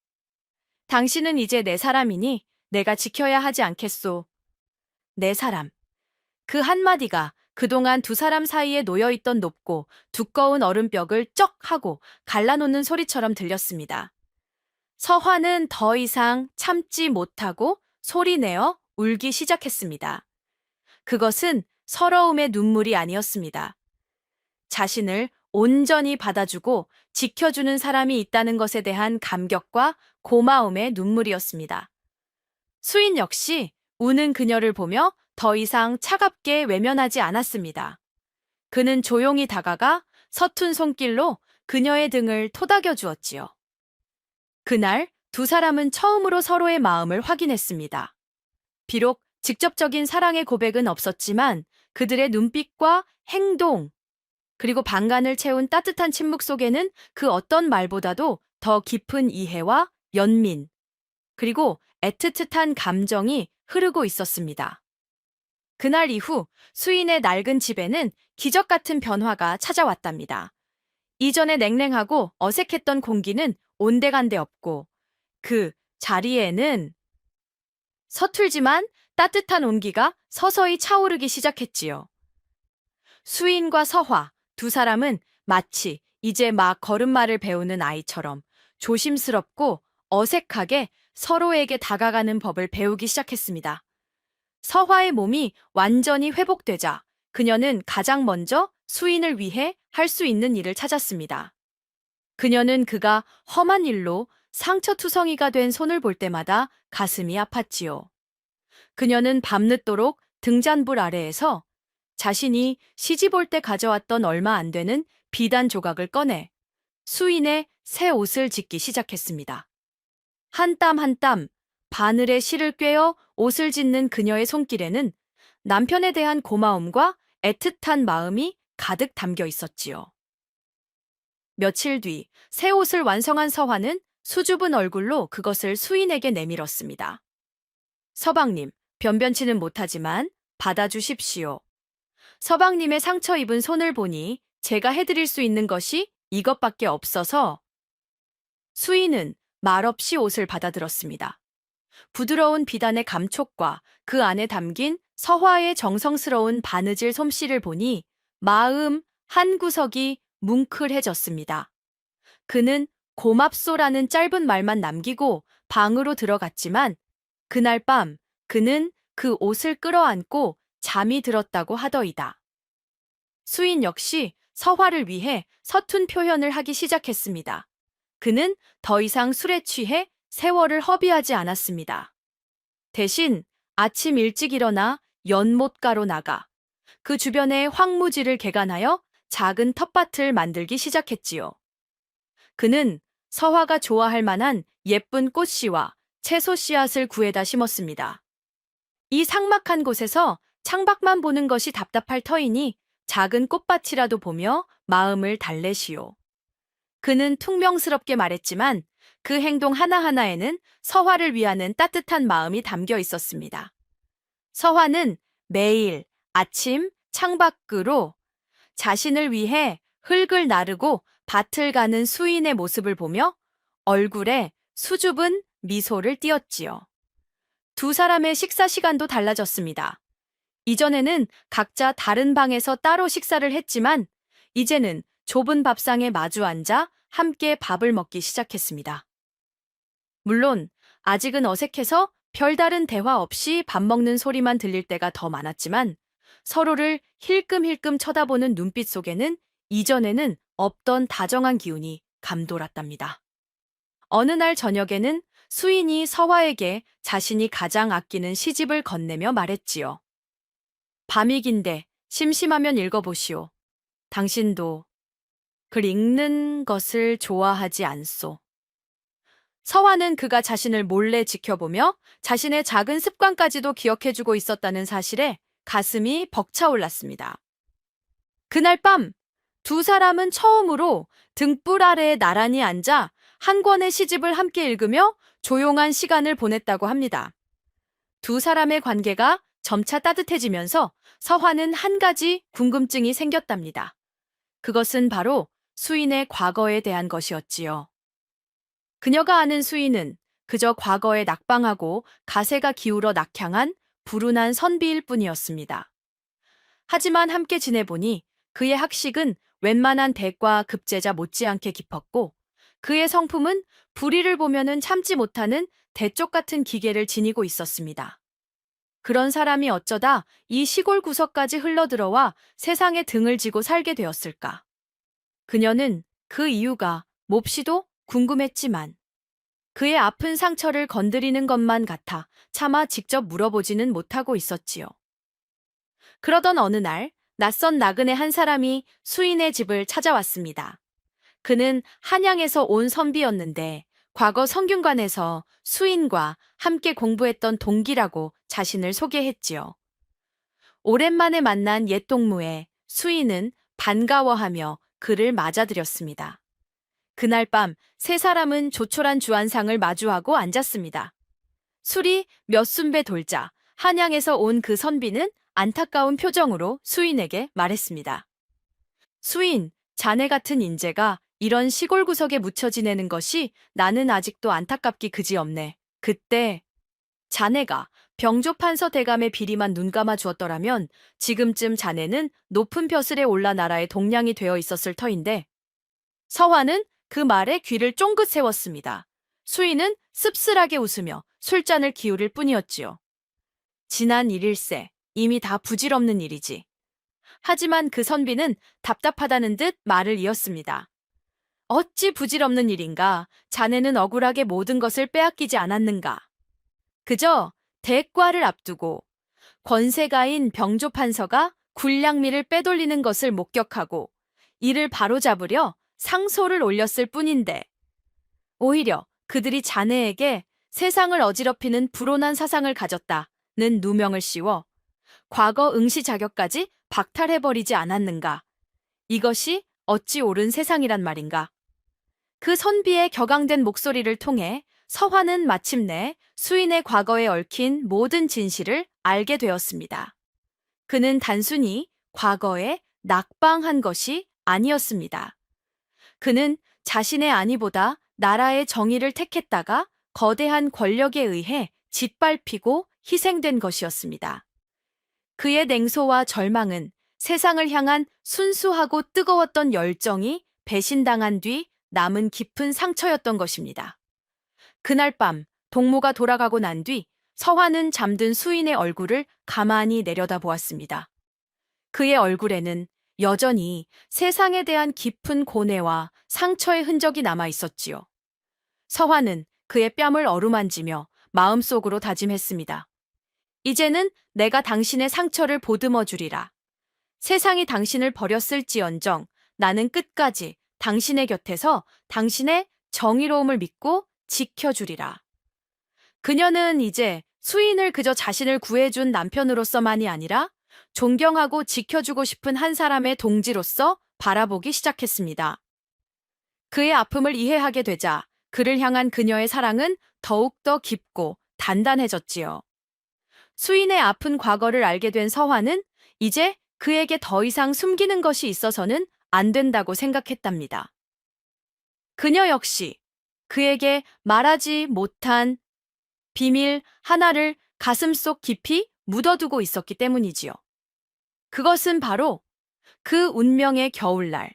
당신은 이제 내 사람이니 내가 지켜야 하지 않겠소. 내 사람. 그 한마디가 그동안 두 사람 사이에 놓여있던 높고 두꺼운 얼음벽을 쩍 하고 갈라놓는 소리처럼 들렸습니다. 서화는 더 이상 참지 못하고 소리내어 울기 시작했습니다. 그것은 서러움의 눈물이 아니었습니다. 자신을 온전히 받아주고 지켜주는 사람이 있다는 것에 대한 감격과 고마움의 눈물이었습니다. 수인 역시 우는 그녀를 보며 더 이상 차갑게 외면하지 않았습니다. 그는 조용히 다가가 서툰 손길로 그녀의 등을 토닥여 주었지요. 그날 두 사람은 처음으로 서로의 마음을 확인했습니다. 비록 직접적인 사랑의 고백은 없었지만 그들의 눈빛과 행동, 그리고 방간을 채운 따뜻한 침묵 속에는 그 어떤 말보다도 더 깊은 이해와 연민, 그리고 애틋한 감정이 흐르고 있었습니다. 그날 이후 수인의 낡은 집에는 기적 같은 변화가 찾아왔답니다. 이전에 냉랭하고 어색했던 공기는 온데간데 없고 그 자리에는 서툴지만 따뜻한 온기가 서서히 차오르기 시작했지요. 수인과 서화 두 사람은 마치 이제 막 걸음마를 배우는 아이처럼 조심스럽고 어색하게 서로에게 다가가는 법을 배우기 시작했습니다. 서화의 몸이 완전히 회복되자 그녀는 가장 먼저 수인을 위해 할 수 있는 일을 찾았습니다. 그녀는 그가 험한 일로 상처투성이가 된 손을 볼 때마다 가슴이 아팠지요. 그녀는 밤늦도록 등잔불 아래에서 자신이 시집 올 때 가져왔던 얼마 안 되는 비단 조각을 꺼내 수인의 새 옷을 짓기 시작했습니다. 한 땀 한 땀 바늘에 실을 꿰어 옷을 짓는 그녀의 손길에는 남편에 대한 고마움과 애틋한 마음이 가득 담겨 있었지요. 며칠 뒤 새 옷을 완성한 서화는 수줍은 얼굴로 그것을 수인에게 내밀었습니다. 서방님, 변변치는 못하지만 받아주십시오. 서방님의 상처 입은 손을 보니 제가 해드릴 수 있는 것이 이것밖에 없어서. 수인은 말없이 옷을 받아들었습니다. 부드러운 비단의 감촉과 그 안에 담긴 서화의 정성스러운 바느질 솜씨를 보니 마음 한 구석이 뭉클해졌습니다. 그는 고맙소라는 짧은 말만 남기고 방으로 들어갔지만 그날 밤 그는 그 옷을 끌어안고 잠이 들었다고 하더이다. 수인 역시 서화를 위해 서툰 표현을 하기 시작했습니다. 그는 더 이상 술에 취해 세월을 허비하지 않았습니다. 대신 아침 일찍 일어나 연못가로 나가 그 주변에 황무지를 개간하여 작은 텃밭을 만들기 시작했지요. 그는 서화가 좋아할 만한 예쁜 꽃씨와 채소 씨앗을 구해다 심었습니다. 이 삭막한 곳에서 창밖만 보는 것이 답답할 터이니 작은 꽃밭이라도 보며 마음을 달래시오. 그는 퉁명스럽게 말했지만 그 행동 하나하나에는 서화를 위하는 따뜻한 마음이 담겨 있었습니다. 서화는 매일 아침 창밖으로 자신을 위해 흙을 나르고 밭을 가는 수인의 모습을 보며 얼굴에 수줍은 미소를 띄었지요. 두 사람의 식사 시간도 달라졌습니다. 이전에는 각자 다른 방에서 따로 식사를 했지만 이제는 좁은 밥상에 마주 앉아 함께 밥을 먹기 시작했습니다. 물론 아직은 어색해서 별다른 대화 없이 밥 먹는 소리만 들릴 때가 더 많았지만 서로를 힐끔힐끔 쳐다보는 눈빛 속에는 이전에는 없던 다정한 기운이 감돌았답니다. 어느 날 저녁에는 수인이 서화에게 자신이 가장 아끼는 시집을 건네며 말했지요. 밤이 긴데 심심하면 읽어보시오. 당신도 글 읽는 것을 좋아하지 않소. 서화는 그가 자신을 몰래 지켜보며 자신의 작은 습관까지도 기억해주고 있었다는 사실에 가슴이 벅차올랐습니다. 그날 밤 두 사람은 처음으로 등불 아래에 나란히 앉아 한 권의 시집을 함께 읽으며 조용한 시간을 보냈다고 합니다. 두 사람의 관계가 점차 따뜻해지면서 서화는 한 가지 궁금증이 생겼답니다. 그것은 바로 수인의 과거에 대한 것이었지요. 그녀가 아는 수인은 그저 과거에 낙방하고 가세가 기울어 낙향한 불운한 선비일 뿐이었습니다. 하지만 함께 지내보니 그의 학식은 웬만한 대과 급제자 못지않게 깊었고 그의 성품은 불의를 보면은 참지 못하는 대쪽 같은 기계를 지니고 있었습니다. 그런 사람이 어쩌다 이 시골 구석까지 흘러들어와 세상에 등을 지고 살게 되었을까? 그녀는 그 이유가 몹시도 궁금했지만 그의 아픈 상처를 건드리는 것만 같아 차마 직접 물어보지는 못하고 있었지요. 그러던 어느 날 낯선 나그네 한 사람이 수인의 집을 찾아왔습니다. 그는 한양에서 온 선비였는데 과거 성균관에서 수인과 함께 공부했던 동기라고 자신을 소개했지요. 오랜만에 만난 옛 동무에 수인은 반가워하며 그를 맞아들였습니다. 그날 밤 세 사람은 조촐한 주안상을 마주하고 앉았습니다. 술이 몇 순배 돌자 한양에서 온 그 선비는 안타까운 표정으로 수인에게 말했습니다. 수인, 자네 같은 인재가 이런 시골 구석에 묻혀 지내는 것이 나는 아직도 안타깝기 그지없네. 그때 자네가 병조판서 대감의 비리만 눈감아 주었더라면 지금쯤 자네는 높은 벼슬에 올라 나라의 동량이 되어 있었을 터인데 서화는 그 말에 귀를 쫑긋 세웠습니다. 수인은 씁쓸하게 웃으며 술잔을 기울일 뿐이었지요. 지난 일일세, 이미 다 부질없는 일이지. 하지만 그 선비는 답답하다는 듯 말을 이었습니다. 어찌 부질없는 일인가? 자네는 억울하게 모든 것을 빼앗기지 않았는가? 그저 대과를 앞두고 권세가인 병조판서가 군량미를 빼돌리는 것을 목격하고 이를 바로잡으려 상소를 올렸을 뿐인데 오히려 그들이 자네에게 세상을 어지럽히는 불온한 사상을 가졌다는 누명을 씌워 과거 응시 자격까지 박탈해버리지 않았는가. 이것이 어찌 옳은 세상이란 말인가. 그 선비의 격앙된 목소리를 통해 서화는 마침내 수인의 과거에 얽힌 모든 진실을 알게 되었습니다. 그는 단순히 과거에 낙방한 것이 아니었습니다. 그는 자신의 안위보다 나라의 정의를 택했다가 거대한 권력에 의해 짓밟히고 희생된 것이었습니다. 그의 냉소와 절망은 세상을 향한 순수하고 뜨거웠던 열정이 배신당한 뒤 남은 깊은 상처였던 것입니다. 그날 밤 동무가 돌아가고 난 뒤 서화는 잠든 수인의 얼굴을 가만히 내려다보았습니다. 그의 얼굴에는 여전히 세상에 대한 깊은 고뇌와 상처의 흔적이 남아 있었지요. 서화는 그의 뺨을 어루만지며 마음속으로 다짐했습니다. 이제는 내가 당신의 상처를 보듬어 주리라. 세상이 당신을 버렸을지언정 나는 끝까지 당신의 곁에서 당신의 정의로움을 믿고 지켜주리라. 그녀는 이제 수인을 그저 자신을 구해준 남편으로서만이 아니라 존경하고 지켜주고 싶은 한 사람의 동지로서 바라보기 시작했습니다. 그의 아픔을 이해하게 되자 그를 향한 그녀의 사랑은 더욱더 깊고 단단해졌지요. 수인의 아픈 과거를 알게 된 서화는 이제 그에게 더 이상 숨기는 것이 있어서는 안 된다고 생각했답니다. 그녀 역시 그에게 말하지 못한 비밀 하나를 가슴속 깊이 묻어두고 있었기 때문이지요. 그것은 바로 그 운명의 겨울날,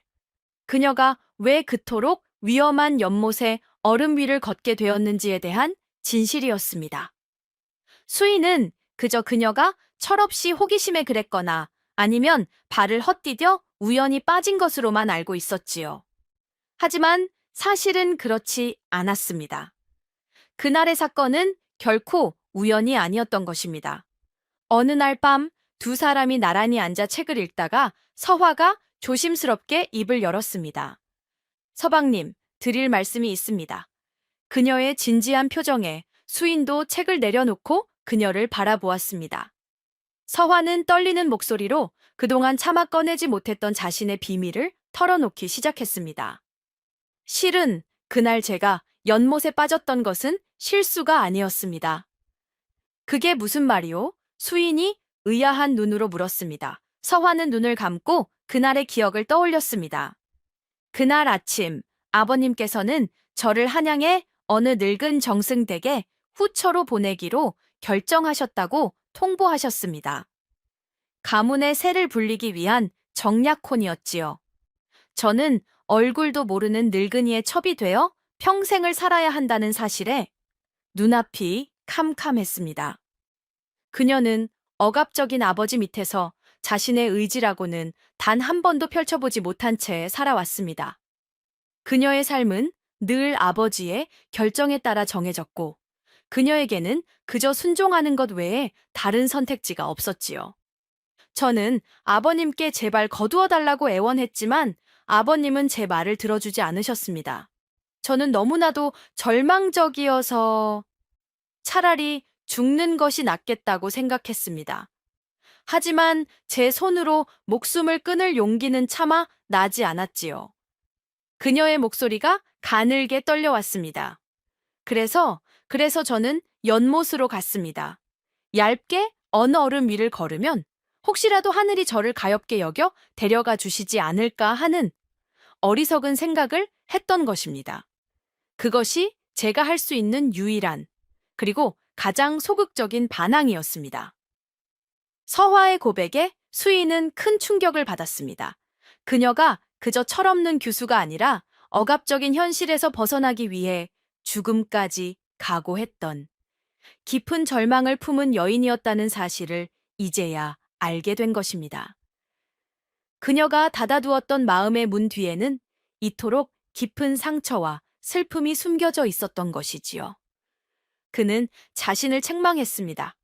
그녀가 왜 그토록 위험한 연못의 얼음 위를 걷게 되었는지에 대한 진실이었습니다. 수인은 그저 그녀가 철없이 호기심에 그랬거나 아니면 발을 헛디뎌 우연히 빠진 것으로만 알고 있었지요. 하지만 사실은 그렇지 않았습니다. 그날의 사건은 결코 우연이 아니었던 것입니다. 어느 날 밤 두 사람이 나란히 앉아 책을 읽다가 서화가 조심스럽게 입을 열었습니다. 서방님, 드릴 말씀이 있습니다. 그녀의 진지한 표정에 수인도 책을 내려놓고 그녀를 바라보았습니다. 서화는 떨리는 목소리로 그동안 차마 꺼내지 못했던 자신의 비밀을 털어놓기 시작했습니다. 실은 그날 제가 연못에 빠졌던 것은 실수가 아니었습니다. 그게 무슨 말이오? 수인이 의아한 눈으로 물었습니다. 서화는 눈을 감고 그날의 기억을 떠올렸습니다. 그날 아침 아버님께서는 저를 한양의 어느 늙은 정승댁에 후처로 보내기로 결정하셨다고 통보하셨습니다. 가문의 세를 불리기 위한 정략혼이었지요. 저는 얼굴도 모르는 늙은이의 첩이 되어 평생을 살아야 한다는 사실에 눈앞이 캄캄했습니다. 그녀는 억압적인 아버지 밑에서 자신의 의지라고는 단 한 번도 펼쳐보지 못한 채 살아왔습니다. 그녀의 삶은 늘 아버지의 결정에 따라 정해졌고 그녀에게는 그저 순종하는 것 외에 다른 선택지가 없었지요. 저는 아버님께 제발 거두어 달라고 애원했지만 아버님은 제 말을 들어주지 않으셨습니다. 저는 너무나도 절망적이어서 차라리 죽는 것이 낫겠다고 생각했습니다. 하지만 제 손으로 목숨을 끊을 용기는 차마 나지 않았지요. 그녀의 목소리가 가늘게 떨려왔습니다. 그래서 저는 연못으로 갔습니다. 얇게 어느 얼음 위를 걸으면 혹시라도 하늘이 저를 가엾게 여겨 데려가 주시지 않을까 하는 어리석은 생각을 했던 것입니다. 그것이 제가 할 수 있는 유일한 그리고 가장 소극적인 반항이었습니다. 서화의 고백에 수인은 큰 충격을 받았습니다. 그녀가 그저 철없는 교수가 아니라 억압적인 현실에서 벗어나기 위해 죽음까지 각오했던 깊은 절망을 품은 여인이었다는 사실을 이제야 알게 된 것입니다. 그녀가 닫아두었던 마음의 문 뒤에는 이토록 깊은 상처와 슬픔이 숨겨져 있었던 것이지요. 그는 자신을 책망했습니다.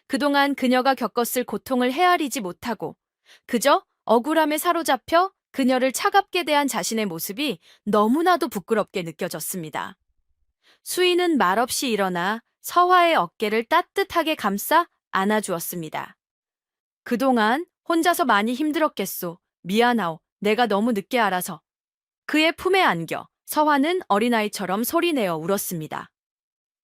그동안 그녀가 겪었을 고통을 헤아리지 못하고 그저 억울함에 사로잡혀 그녀를 차갑게 대한 자신의 모습이 너무나도 부끄럽게 느껴졌습니다. 수인은 말없이 일어나 서화의 어깨를 따뜻하게 감싸 안아주었습니다. 그동안 혼자서 많이 힘들었겠소. 미안하오. 내가 너무 늦게 알아서. 그의 품에 안겨 서화는 어린아이처럼 소리내어 울었습니다.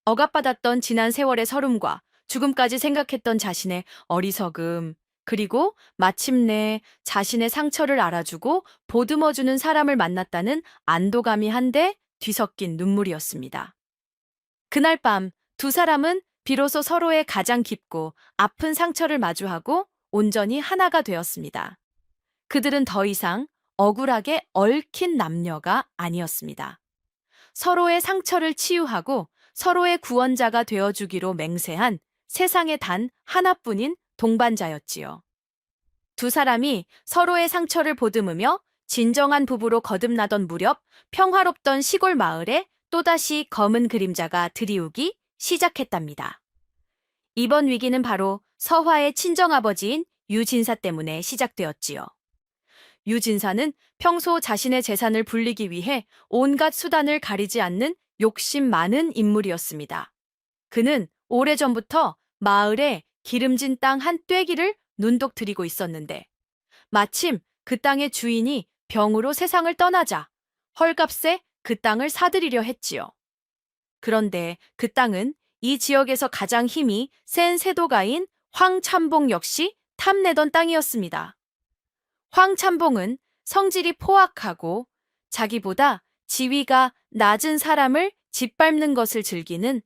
억압받았던 지난 세월의 서름과 죽음까지 생각했던 자신의 어리석음, 그리고 마침내 자신의 상처를 알아주고 보듬어주는 사람을 만났다는 안도감이 한데 뒤섞인 눈물이었습니다. 그날 밤 두 사람은 비로소 서로의 가장 깊고 아픈 상처를 마주하고 온전히 하나가 되었습니다. 그들은 더 이상 억울하게 얽힌 남녀가 아니었습니다. 서로의 상처를 치유하고 서로의 구원자가 되어주기로 맹세한 세상에 단 하나뿐인 동반자였지요. 두 사람이 서로의 상처를 보듬으며 진정한 부부로 거듭나던 무렵 평화롭던 시골 마을에 또다시 검은 그림자가 들이우기 시작했답니다. 이번 위기는 바로 서화의 친정아버지인 유진사 때문에 시작되었지요. 유진사는 평소 자신의 재산을 불리기 위해 온갖 수단을 가리지 않는 욕심 많은 인물이었습니다. 그는 오래전부터 마을에 기름진 땅 한 떼기를 눈독 들이고 있었는데 마침 그 땅의 주인이 병으로 세상을 떠나자 헐값에 그 땅을 사들이려 했지요. 그런데 그 땅은 이 지역에서 가장 힘이 센 세도가인 황참봉 역시 탐내던 땅이었습니다. 황참봉은 성질이 포악하고 자기보다 지위가 낮은 사람을 짓밟는 것을 즐기는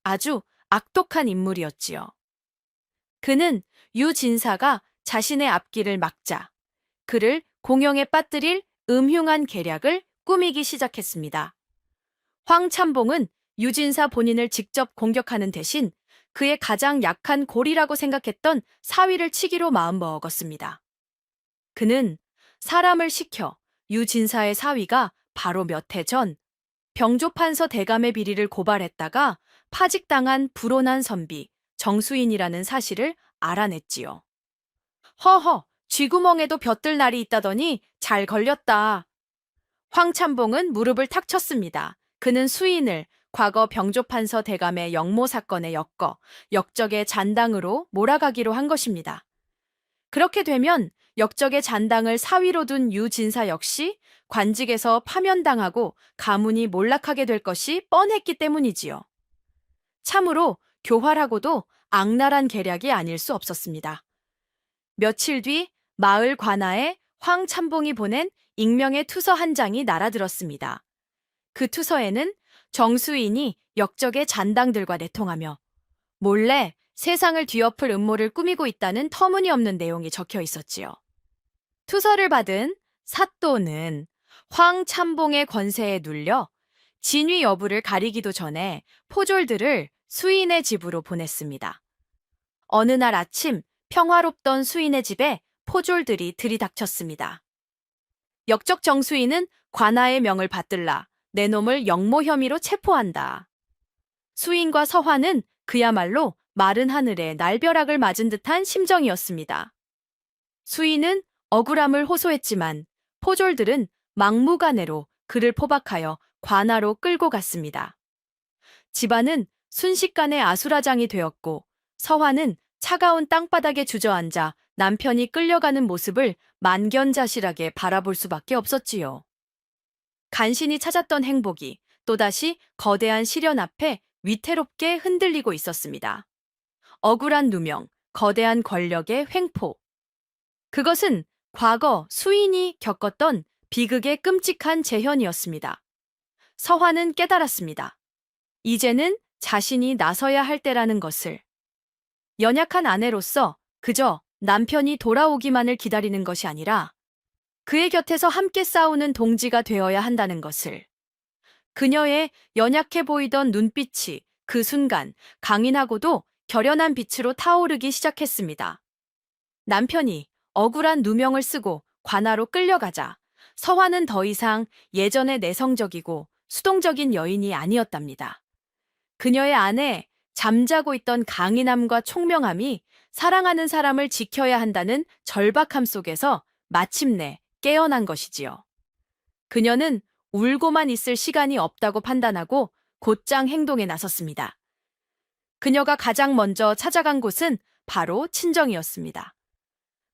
아주 악독한 인물이었지요. 그는 유진사가 자신의 앞길을 막자 그를 공영에 빠뜨릴 음흉한 계략을 꾸미기 시작했습니다. 황참봉은 유진사 본인을 직접 공격하는 대신 그의 가장 약한 골이라고 생각했던 사위를 치기로 마음먹었습니다. 그는 사람을 시켜 유진사의 사위가 바로 몇 해 전 병조판서 대감의 비리를 고발했다가 파직당한 불온한 선비 정수인이라는 사실을 알아냈지요. 허허, 쥐구멍에도 벼뜰 날이 있다더니 잘 걸렸다. 황참봉은 무릎을 탁 쳤습니다. 그는 수인을 과거 병조판서 대감의 역모 사건에 엮어 역적의 잔당으로 몰아가기로 한 것입니다. 그렇게 되면 역적의 잔당을 사위로 둔 유진사 역시 관직에서 파면당하고 가문이 몰락하게 될 것이 뻔했기 때문이지요. 참으로 교활하고도 악랄한 계략이 아닐 수 없었습니다. 며칠 뒤 마을 관아에 황참봉이 보낸 익명의 투서 한 장이 날아들었습니다. 그 투서에는 정수인이 역적의 잔당들과 내통하며 몰래 세상을 뒤엎을 음모를 꾸미고 있다는 터무니없는 내용이 적혀 있었지요. 투서를 받은 사또는 황참봉의 권세에 눌려 진위 여부를 가리기도 전에 포졸들을 수인의 집으로 보냈습니다. 어느 날 아침 평화롭던 수인의 집에 포졸들이 들이닥쳤습니다. 역적 정수인은 관아의 명을 받들라 내 놈을 역모 혐의로 체포한다. 수인과 서화는 그야말로 마른 하늘에 날벼락을 맞은 듯한 심정이었습니다. 수인은 억울함을 호소했지만 포졸들은 막무가내로 그를 포박하여 관아로 끌고 갔습니다. 집안은 순식간에 아수라장이 되었고 서화는 차가운 땅바닥에 주저앉아 남편이 끌려가는 모습을 만견자실하게 바라볼 수밖에 없었지요. 간신히 찾았던 행복이 또다시 거대한 시련 앞에 위태롭게 흔들리고 있었습니다. 억울한 누명, 거대한 권력의 횡포. 그것은 과거 수인이 겪었던 비극의 끔찍한 재현이었습니다. 서화는 깨달았습니다. 이제는 자신이 나서야 할 때라는 것을. 연약한 아내로서 그저 남편이 돌아오기만을 기다리는 것이 아니라 그의 곁에서 함께 싸우는 동지가 되어야 한다는 것을. 그녀의 연약해 보이던 눈빛이 그 순간 강인하고도 결연한 빛으로 타오르기 시작했습니다. 남편이 억울한 누명을 쓰고 관아로 끌려가자 서화는 더 이상 예전의 내성적이고 수동적인 여인이 아니었답니다. 그녀의 안에 잠자고 있던 강인함과 총명함이 사랑하는 사람을 지켜야 한다는 절박함 속에서 마침내 깨어난 것이지요. 그녀는 울고만 있을 시간이 없다고 판단하고 곧장 행동에 나섰습니다. 그녀가 가장 먼저 찾아간 곳은 바로 친정이었습니다.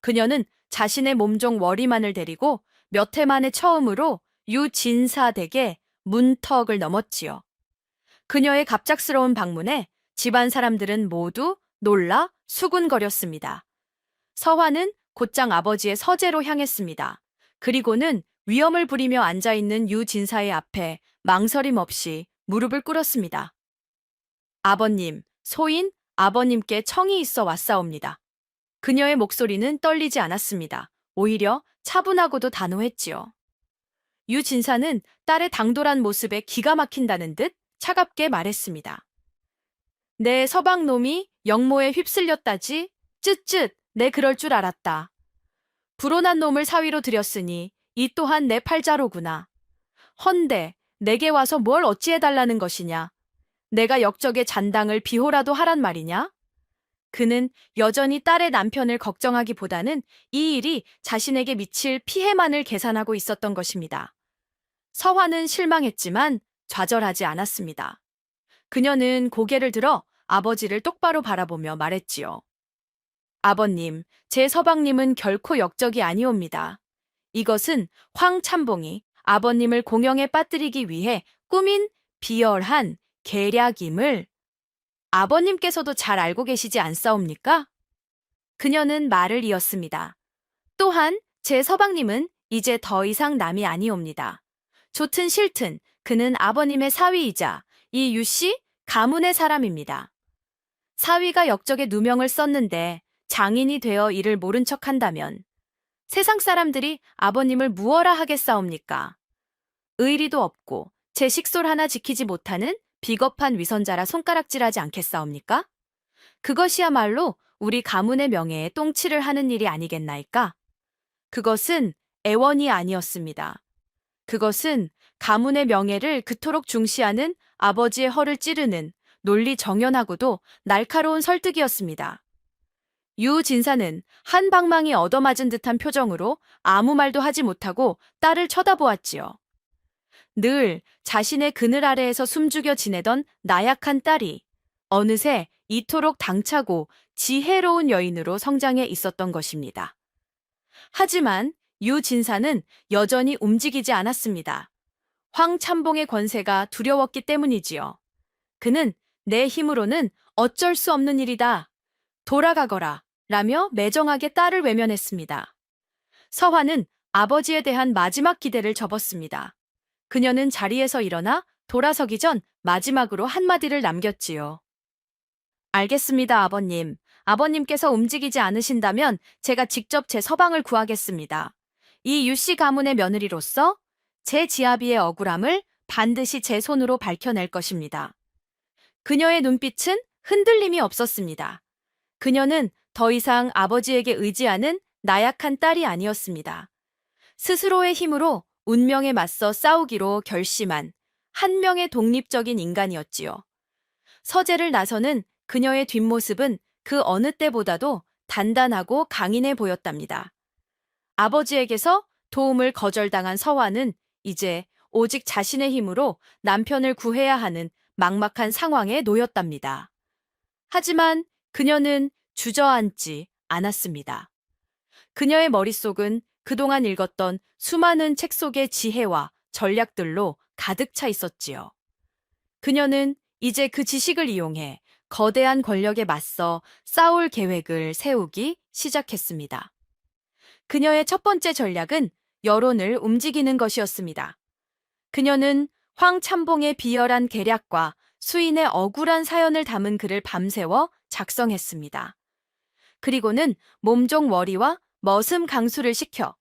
그녀는 자신의 몸종 워리만을 데리고 몇 해 만에 처음으로 유진사 댁의 문턱을 넘었지요. 그녀의 갑작스러운 방문에 집안 사람들은 모두 놀라 수군거렸습니다. 서화는 곧장 아버지의 서재로 향했습니다. 그리고는 위험을 부리며 앉아있는 유진사의 앞에 망설임 없이 무릎을 꿇었습니다. 아버님, 소인 아버님께 청이 있어 왔사옵니다. 그녀의 목소리는 떨리지 않았습니다. 오히려 차분하고도 단호했지요. 유진사는 딸의 당돌한 모습에 기가 막힌다는 듯 차갑게 말했습니다. 내 서방놈이 역모에 휩쓸렸다지? 쯧쯧, 내 그럴 줄 알았다. 불온한 놈을 사위로 들였으니 이 또한 내 팔자로구나. 헌데 내게 와서 뭘 어찌해달라는 것이냐? 내가 역적의 잔당을 비호라도 하란 말이냐? 그는 여전히 딸의 남편을 걱정하기보다는 이 일이 자신에게 미칠 피해만을 계산하고 있었던 것입니다. 서화는 실망했지만 좌절하지 않았습니다. 그녀는 고개를 들어 아버지를 똑바로 바라보며 말했지요. 아버님, 제 서방님은 결코 역적이 아니옵니다. 이것은 황참봉이 아버님을 공영에 빠뜨리기 위해 꾸민 비열한 계략임을 아버님께서도 잘 알고 계시지 않사옵니까? 그녀는 말을 이었습니다. 또한 제 서방님은 이제 더 이상 남이 아니옵니다. 좋든 싫든 그는 아버님의 사위이자 이 유씨 가문의 사람입니다. 사위가 역적에 누명을 썼는데 장인이 되어 이를 모른 척한다면 세상 사람들이 아버님을 무엇라 하겠사옵니까? 의리도 없고 제 식솔 하나 지키지 못하는 비겁한 위선자라 손가락질하지 않겠사옵니까? 그것이야말로 우리 가문의 명예에 똥칠을 하는 일이 아니겠나이까? 그것은 애원이 아니었습니다. 그것은 가문의 명예를 그토록 중시하는 아버지의 허를 찌르는 논리 정연하고도 날카로운 설득이었습니다. 유 진사는 한 방망이 얻어맞은 듯한 표정으로 아무 말도 하지 못하고 딸을 쳐다보았지요. 늘 자신의 그늘 아래에서 숨죽여 지내던 나약한 딸이 어느새 이토록 당차고 지혜로운 여인으로 성장해 있었던 것입니다. 하지만 유 진사는 여전히 움직이지 않았습니다. 황참봉의 권세가 두려웠기 때문이지요. 그는 내 힘으로는 어쩔 수 없는 일이다. 돌아가거라 라며 매정하게 딸을 외면했습니다. 서화는 아버지에 대한 마지막 기대를 접었습니다. 그녀는 자리에서 일어나 돌아서기 전 마지막으로 한마디를 남겼지요. 알겠습니다, 아버님. 아버님께서 움직이지 않으신다면 제가 직접 제 서방을 구하겠습니다. 이 유씨 가문의 며느리로서 제 지아비의 억울함을 반드시 제 손으로 밝혀낼 것입니다. 그녀의 눈빛은 흔들림이 없었습니다. 그녀는 더 이상 아버지에게 의지하는 나약한 딸이 아니었습니다. 스스로의 힘으로 운명에 맞서 싸우기로 결심한 한 명의 독립적인 인간이었지요. 서재를 나서는 그녀의 뒷모습은 그 어느 때보다도 단단하고 강인해 보였답니다. 아버지에게서 도움을 거절당한 서화는 이제 오직 자신의 힘으로 남편을 구해야 하는 막막한 상황에 놓였답니다. 하지만 그녀는 주저앉지 않았습니다. 그녀의 머릿속은 그동안 읽었던 수많은 책 속의 지혜와 전략들로 가득 차 있었지요. 그녀는 이제 그 지식을 이용해 거대한 권력에 맞서 싸울 계획을 세우기 시작했습니다. 그녀의 첫 번째 전략은 여론을 움직이는 것이었습니다. 그녀는 황참봉의 비열한 계략과 수인의 억울한 사연을 담은 글을 밤새워 작성했습니다. 그리고는 몸종 월이와 머슴 강수를 시켜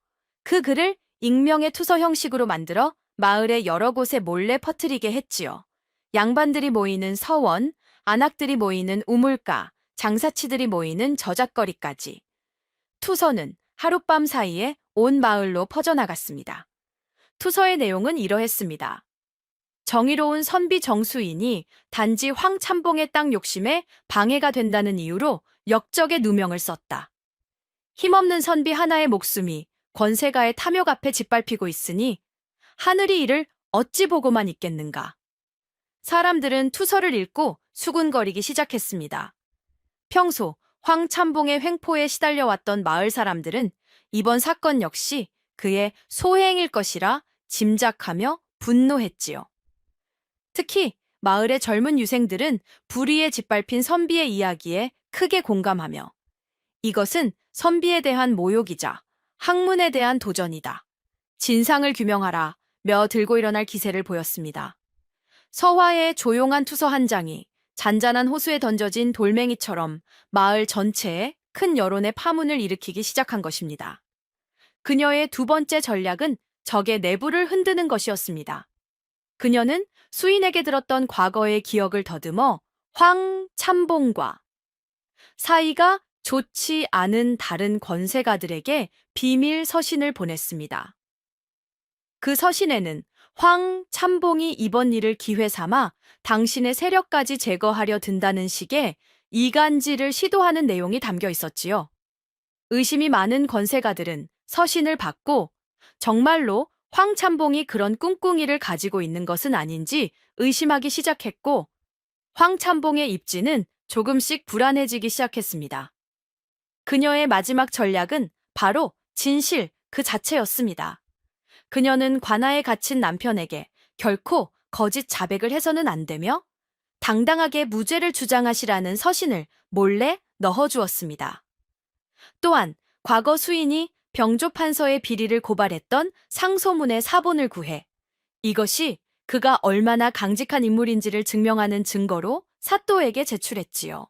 그 글을 익명의 투서 형식으로 만들어 마을의 여러 곳에 몰래 퍼뜨리게 했지요. 양반들이 모이는 서원, 안악들이 모이는 우물가, 장사치들이 모이는 저잣거리까지. 투서는 하룻밤 사이에 온 마을로 퍼져나갔습니다. 투서의 내용은 이러했습니다. 정의로운 선비 정수인이 단지 황참봉의 땅 욕심에 방해가 된다는 이유로 역적의 누명을 썼다. 힘없는 선비 하나의 목숨이 권세가의 탐욕 앞에 짓밟히고 있으니 하늘이 이를 어찌 보고만 있겠는가. 사람들은 투서를 읽고 수군거리기 시작했습니다. 평소 황참봉의 횡포에 시달려왔던 마을 사람들은 이번 사건 역시 그의 소행일 것이라 짐작하며 분노했지요. 특히 마을의 젊은 유생들은 불의에 짓밟힌 선비의 이야기에 크게 공감하며 이것은 선비에 대한 모욕이자 학문에 대한 도전이다. 진상을 규명하라 며 들고 일어날 기세를 보였습니다. 서화의 조용한 투서 한 장이 잔잔한 호수에 던져진 돌멩이처럼 마을 전체에 큰 여론의 파문을 일으키기 시작한 것입니다. 그녀의 두 번째 전략은 적의 내부를 흔드는 것이었습니다. 그녀는 수인에게 들었던 과거의 기억을 더듬어 황참봉과 사이가 좋지 않은 다른 권세가들에게 비밀 서신을 보냈습니다. 그 서신에는 황 참봉이 이번 일을 기회 삼아 당신의 세력까지 제거하려 든다는 식의 이간질을 시도하는 내용이 담겨 있었지요. 의심이 많은 권세가들은 서신을 받고 정말로 황 참봉이 그런 꿍꿍이를 가지고 있는 것은 아닌지 의심하기 시작했고, 황 참봉의 입지는 조금씩 불안해지기 시작했습니다. 그녀의 마지막 전략은 바로 진실 그 자체였습니다. 그녀는 관아에 갇힌 남편에게 결코 거짓 자백을 해서는 안 되며 당당하게 무죄를 주장하시라는 서신을 몰래 넣어주었습니다. 또한 과거 수인이 병조 판서의 비리를 고발했던 상소문의 사본을 구해 이것이 그가 얼마나 강직한 인물인지를 증명하는 증거로 사또에게 제출했지요.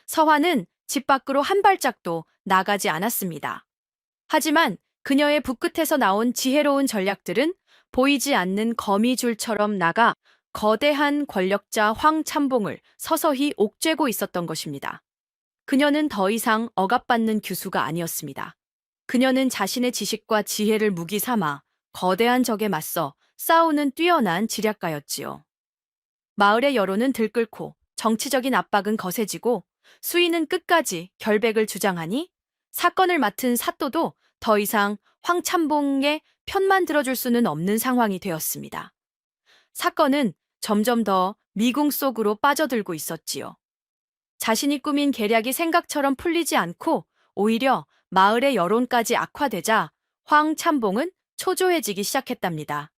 서화는 집 밖으로 한 발짝도 나가지 않았습니다. 하지만 그녀의 붓끝에서 나온 지혜로운 전략들은 보이지 않는 거미줄처럼 나가 거대한 권력자 황 참봉을 서서히 옥죄고 있었던 것입니다. 그녀는 더 이상 억압받는 규수가 아니었습니다. 그녀는 자신의 지식과 지혜를 무기 삼아 거대한 적에 맞서 싸우는 뛰어난 지략가였지요. 마을의 여론은 들끓고 정치적인 압박은 거세지고 수인은 끝까지 결백을 주장하니 사건을 맡은 사또도 더 이상 황참봉의 편만 들어줄 수는 없는 상황이 되었습니다. 사건은 점점 더 미궁 속으로 빠져들고 있었지요. 자신이 꾸민 계략이 생각처럼 풀리지 않고 오히려 마을의 여론까지 악화되자 황참봉은 초조해지기 시작했답니다.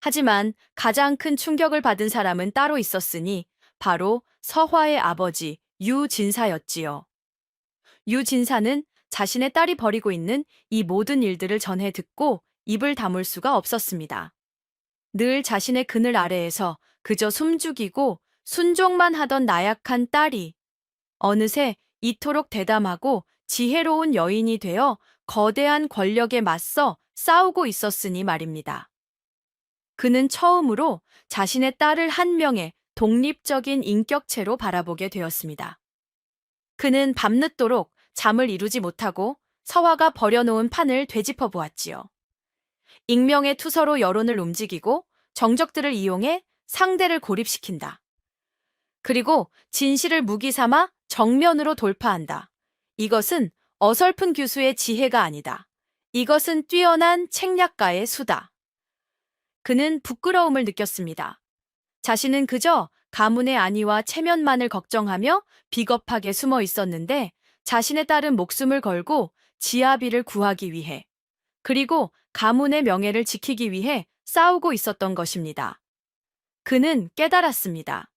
하지만 가장 큰 충격을 받은 사람은 따로 있었으니 바로 서화의 아버지 유진사였지요. 유진사는 자신의 딸이 벌이고 있는 이 모든 일들을 전해 듣고 입을 다물 수가 없었습니다. 늘 자신의 그늘 아래에서 그저 숨죽이고 순종만 하던 나약한 딸이 어느새 이토록 대담하고 지혜로운 여인이 되어 거대한 권력에 맞서 싸우고 있었으니 말입니다. 그는 처음으로 자신의 딸을 한 명의 독립적인 인격체로 바라보게 되었습니다. 그는 밤늦도록 잠을 이루지 못하고 서화가 버려놓은 판을 되짚어 보았지요. 익명의 투서로 여론을 움직이고 정적들을 이용해 상대를 고립시킨다. 그리고 진실을 무기 삼아 정면으로 돌파한다. 이것은 어설픈 교수의 지혜가 아니다. 이것은 뛰어난 책략가의 수다. 그는 부끄러움을 느꼈습니다. 자신은 그저 가문의 안위와 체면만을 걱정하며 비겁하게 숨어 있었는데 자신의 딸은 목숨을 걸고 지아비를 구하기 위해 그리고 가문의 명예를 지키기 위해 싸우고 있었던 것입니다. 그는 깨달았습니다.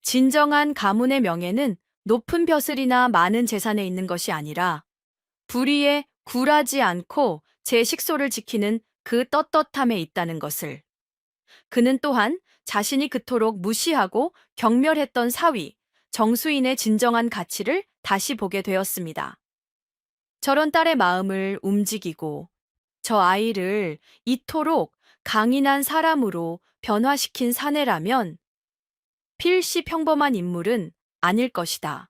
진정한 가문의 명예는 높은 벼슬이나 많은 재산에 있는 것이 아니라 불의에 굴하지 않고 제 식소를 지키는 그 떳떳함에 있다는 것을. 그는 또한 자신이 그토록 무시하고 경멸했던 사위, 정수인의 진정한 가치를 다시 보게 되었습니다. 저런 딸의 마음을 움직이고 저 아이를 이토록 강인한 사람으로 변화시킨 사내라면 필시 평범한 인물은 아닐 것이다.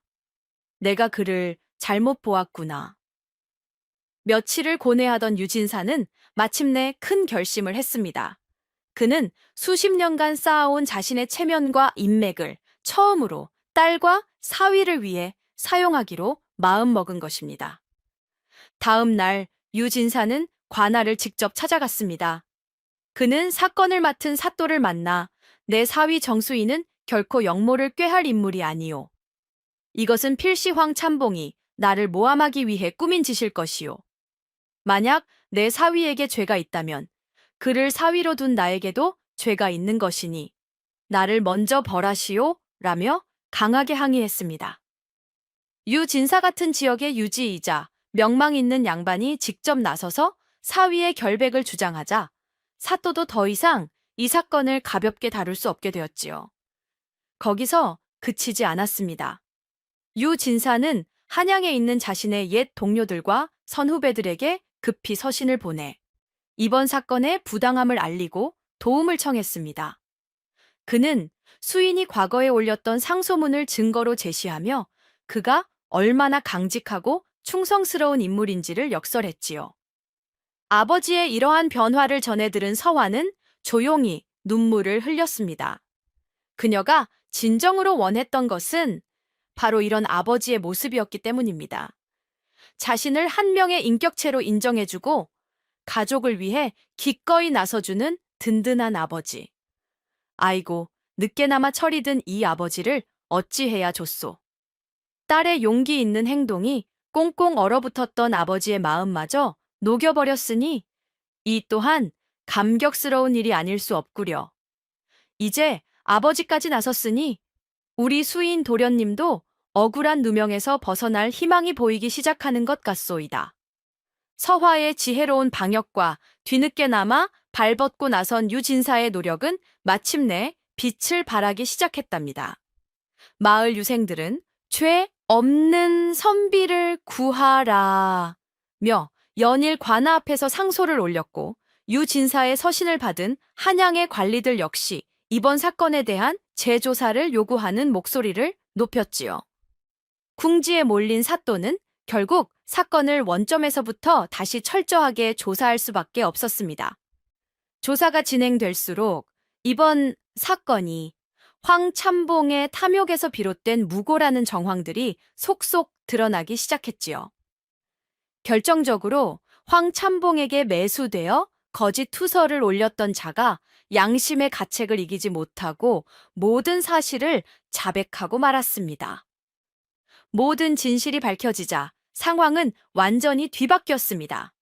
내가 그를 잘못 보았구나. 며칠을 고뇌하던 유진사는 마침내 큰 결심을 했습니다. 그는 수십 년간 쌓아온 자신의 체면과 인맥을 처음으로 딸과 사위를 위해 사용하기로 마음먹은 것입니다. 다음 날 유진사는 관아를 직접 찾아갔습니다. 그는 사건을 맡은 사또를 만나 내 사위 정수인은 결코 역모를 꾀할 인물이 아니오. 이것은 필시 황참봉이 나를 모함하기 위해 꾸민 짓일 것이오. 만약 내 사위에게 죄가 있다면 그를 사위로 둔 나에게도 죄가 있는 것이니 나를 먼저 벌하시오 라며 강하게 항의했습니다. 유진사 같은 지역의 유지이자 명망 있는 양반이 직접 나서서 사위의 결백을 주장하자 사또도 더 이상 이 사건을 가볍게 다룰 수 없게 되었지요. 거기서 그치지 않았습니다. 유진사는 한양에 있는 자신의 옛 동료들과 선후배들에게 급히 서신을 보내 이번 사건의 부당함을 알리고 도움을 청했습니다. 그는 수인이 과거에 올렸던 상소문을 증거로 제시하며 그가 얼마나 강직하고 충성스러운 인물인지를 역설했지요. 아버지의 이러한 변화를 전해 들은 서화는 조용히 눈물을 흘렸습니다. 그녀가 진정으로 원했던 것은 바로 이런 아버지의 모습이었기 때문입니다. 자신을 한 명의 인격체로 인정해주고 가족을 위해 기꺼이 나서주는 든든한 아버지. 아이고, 늦게나마 철이 든 이 아버지를 어찌해야 좋소. 딸의 용기 있는 행동이 꽁꽁 얼어붙었던 아버지의 마음마저 녹여버렸으니 이 또한 감격스러운 일이 아닐 수 없구려. 이제 아버지까지 나섰으니 우리 수인 도련님도 억울한 누명에서 벗어날 희망이 보이기 시작하는 것 같소이다. 서화의 지혜로운 방역과 뒤늦게나마 발벗고 나선 유진사의 노력은 마침내 빛을 발하기 시작했답니다. 마을 유생들은 죄 없는 선비를 구하라 며 연일 관아 앞에서 상소를 올렸고 유진사의 서신을 받은 한양의 관리들 역시 이번 사건에 대한 재조사를 요구하는 목소리를 높였지요. 궁지에 몰린 사또는 결국 사건을 원점에서부터 다시 철저하게 조사할 수밖에 없었습니다. 조사가 진행될수록 이번 사건이 황참봉의 탐욕에서 비롯된 무고라는 정황들이 속속 드러나기 시작했지요. 결정적으로 황참봉에게 매수되어 거짓 투서를 올렸던 자가 양심의 가책을 이기지 못하고 모든 사실을 자백하고 말았습니다. 모든 진실이 밝혀지자 상황은 완전히 뒤바뀌었습니다.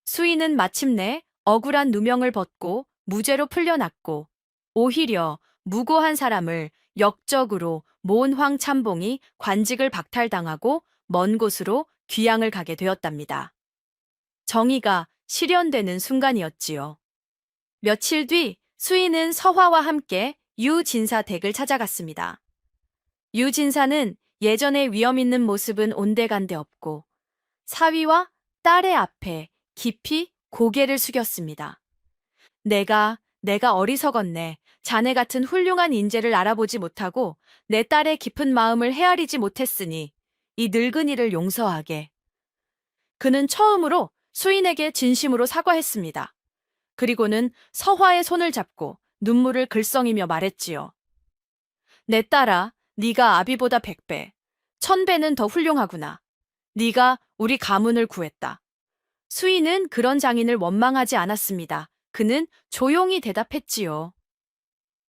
수인은 마침내 억울한 누명을 벗고 무죄로 풀려났고 오히려 무고한 사람을 역적으로 모은 황참봉이 관직을 박탈당하고 먼 곳으로 귀양을 가게 되었답니다. 정의가 실현되는 순간이었지요. 며칠 뒤 수인은 서화와 함께 유진사 댁을 찾아갔습니다. 유진사는 예전의 위험 있는 모습은 온데간데 없고 사위와 딸의 앞에 깊이 고개를 숙였습니다. 내가 어리석었네. 자네 같은 훌륭한 인재를 알아보지 못하고 내 딸의 깊은 마음을 헤아리지 못했으니 이 늙은이를 용서하게. 그는 처음으로 수인에게 진심으로 사과했습니다. 그리고는 서화의 손을 잡고 눈물을 글썽이며 말했지요. 내 딸아, 네가 아비보다 100배, 1000배는 더 훌륭하구나. 네가 우리 가문을 구했다. 수인은 그런 장인을 원망하지 않았습니다. 그는 조용히 대답했지요.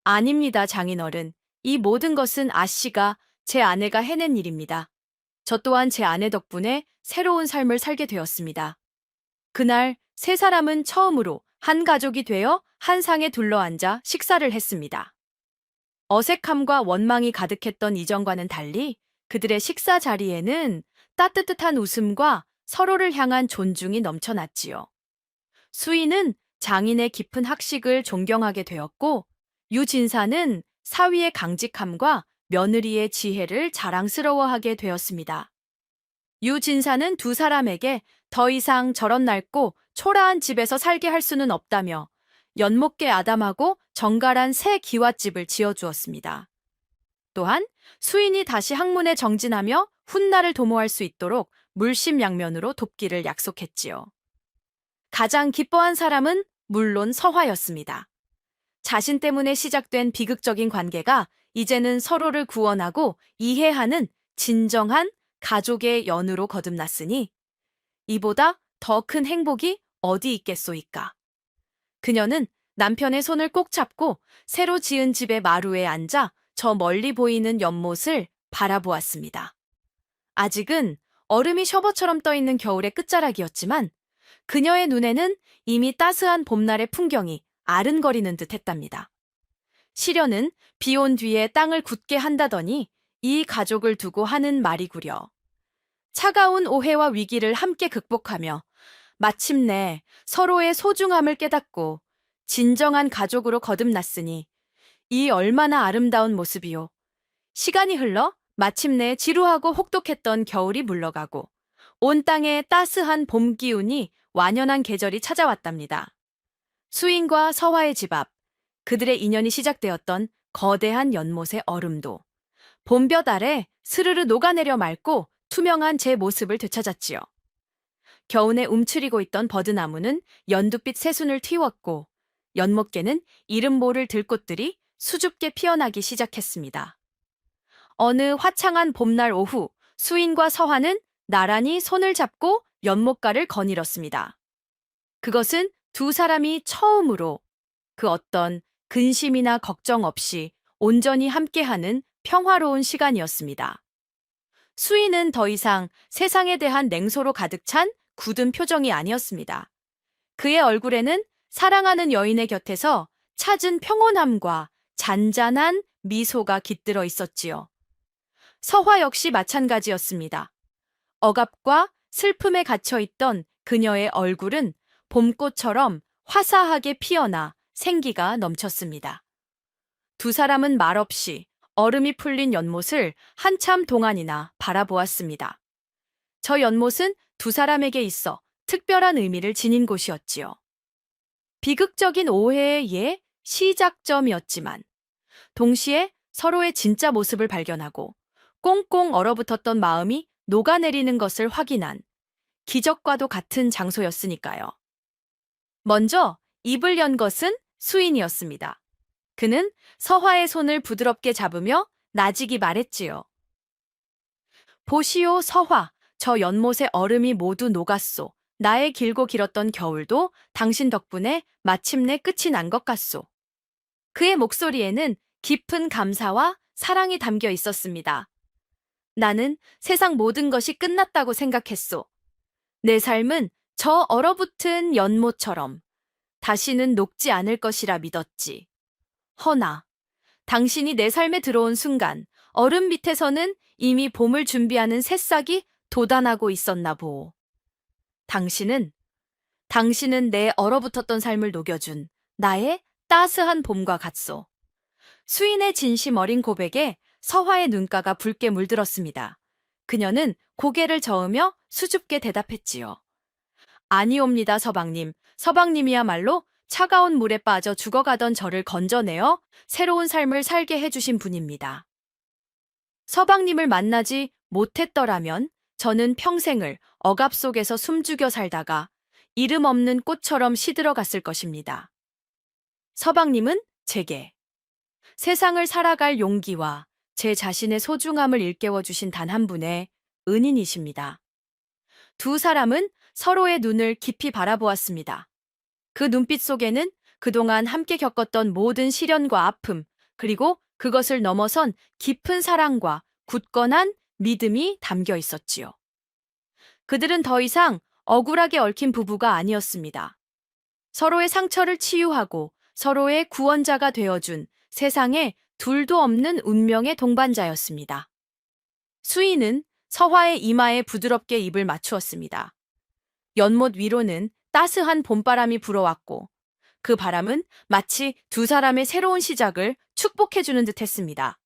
아닙니다, 장인어른. 이 모든 것은 아씨가 제 아내가 해낸 일입니다. 저 또한 제 아내 덕분에 새로운 삶을 살게 되었습니다. 그날 세 사람은 처음으로 한 가족이 되어 한 상에 둘러앉아 식사를 했습니다. 어색함과 원망이 가득했던 이전과는 달리 그들의 식사 자리에는 따뜻한 웃음과 서로를 향한 존중이 넘쳐났지요. 수인은 장인의 깊은 학식을 존경하게 되었고 유진사는 사위의 강직함과 며느리의 지혜를 자랑스러워하게 되었습니다. 유진사는 두 사람에게 더 이상 저런 낡고 초라한 집에서 살게 할 수는 없다며 연못계 아담하고 정갈한 새 기와집을 지어주었습니다. 또한 수인이 다시 학문에 정진하며 훗날을 도모할 수 있도록 물심양면으로 돕기를 약속했지요. 가장 기뻐한 사람은 물론 서화였습니다. 자신 때문에 시작된 비극적인 관계가 이제는 서로를 구원하고 이해하는 진정한 가족의 연으로 거듭났으니 이보다 더 큰 행복이 어디 있겠소이까. 그녀는 남편의 손을 꼭 잡고 새로 지은 집의 마루에 앉아 저 멀리 보이는 연못을 바라보았습니다. 아직은 얼음이 셔버처럼 떠있는 겨울의 끝자락이었지만 그녀의 눈에는 이미 따스한 봄날의 풍경이 아른거리는 듯 했답니다. 시련은 비 온 뒤에 땅을 굳게 한다더니 이 가족을 두고 하는 말이구려. 차가운 오해와 위기를 함께 극복하며 마침내 서로의 소중함을 깨닫고 진정한 가족으로 거듭났으니 이 얼마나 아름다운 모습이요. 시간이 흘러 마침내 지루하고 혹독했던 겨울이 물러가고 온 땅에 따스한 봄 기운이 완연한 계절이 찾아왔답니다. 수인과 서화의 집 앞, 그들의 인연이 시작되었던 거대한 연못의 얼음도 봄볕 아래 스르르 녹아내려 맑고 투명한 제 모습을 되찾았지요. 겨우내 움츠리고 있던 버드나무는 연두빛 새순을 틔웠고 연못개는 이름 모를 들꽃들이 수줍게 피어나기 시작했습니다. 어느 화창한 봄날 오후 수인과 서화는 나란히 손을 잡고 연못가를 거닐었습니다. 그것은 두 사람이 처음으로 그 어떤 근심이나 걱정 없이 온전히 함께하는 평화로운 시간이었습니다. 수인은 더 이상 세상에 대한 냉소로 가득 찬 굳은 표정이 아니었습니다. 그의 얼굴에는 사랑하는 여인의 곁에서 찾은 평온함과 잔잔한 미소가 깃들어 있었지요. 서화 역시 마찬가지였습니다. 억압과 슬픔에 갇혀 있던 그녀의 얼굴은 봄꽃처럼 화사하게 피어나 생기가 넘쳤습니다. 두 사람은 말없이 얼음이 풀린 연못을 한참 동안이나 바라보았습니다. 저 연못은 두 사람에게 있어 특별한 의미를 지닌 곳이었지요. 비극적인 오해의 시작점이었지만 동시에 서로의 진짜 모습을 발견하고 꽁꽁 얼어붙었던 마음이 녹아내리는 것을 확인한 기적과도 같은 장소였으니까요. 먼저 입을 연 것은 수인이었습니다. 그는 서화의 손을 부드럽게 잡으며 나직이 말했지요. 보시오 서화, 저 연못의 얼음이 모두 녹았소. 나의 길고 길었던 겨울도 당신 덕분에 마침내 끝이 난 것 같소. 그의 목소리에는 깊은 감사와 사랑이 담겨 있었습니다. 나는 세상 모든 것이 끝났다고 생각했소. 내 삶은 저 얼어붙은 연못처럼 다시는 녹지 않을 것이라 믿었지. 허나, 당신이 내 삶에 들어온 순간 얼음 밑에서는 이미 봄을 준비하는 새싹이 돋아나고 있었나 보오. 당신은 내 얼어붙었던 삶을 녹여준 나의 따스한 봄과 같소. 수인의 진심 어린 고백에 서화의 눈가가 붉게 물들었습니다. 그녀는 고개를 저으며 수줍게 대답했지요. 아니옵니다, 서방님. 서방님이야말로 차가운 물에 빠져 죽어가던 저를 건져내어 새로운 삶을 살게 해주신 분입니다. 서방님을 만나지 못했더라면 저는 평생을 억압 속에서 숨죽여 살다가 이름 없는 꽃처럼 시들어갔을 것입니다. 서방님은 제게 세상을 살아갈 용기와 제 자신의 소중함을 일깨워주신 단 한 분의 은인이십니다. 두 사람은 서로의 눈을 깊이 바라보았습니다. 그 눈빛 속에는 그동안 함께 겪었던 모든 시련과 아픔, 그리고 그것을 넘어선 깊은 사랑과 굳건한 믿음이 담겨 있었지요. 그들은 더 이상 억울하게 얽힌 부부가 아니었습니다. 서로의 상처를 치유하고 서로의 구원자가 되어준 세상에 둘도 없는 운명의 동반자였습니다. 수인은 서화의 이마에 부드럽게 입을 맞추었습니다. 연못 위로는 따스한 봄바람이 불어왔고 그 바람은 마치 두 사람의 새로운 시작을 축복해주는 듯 했습니다.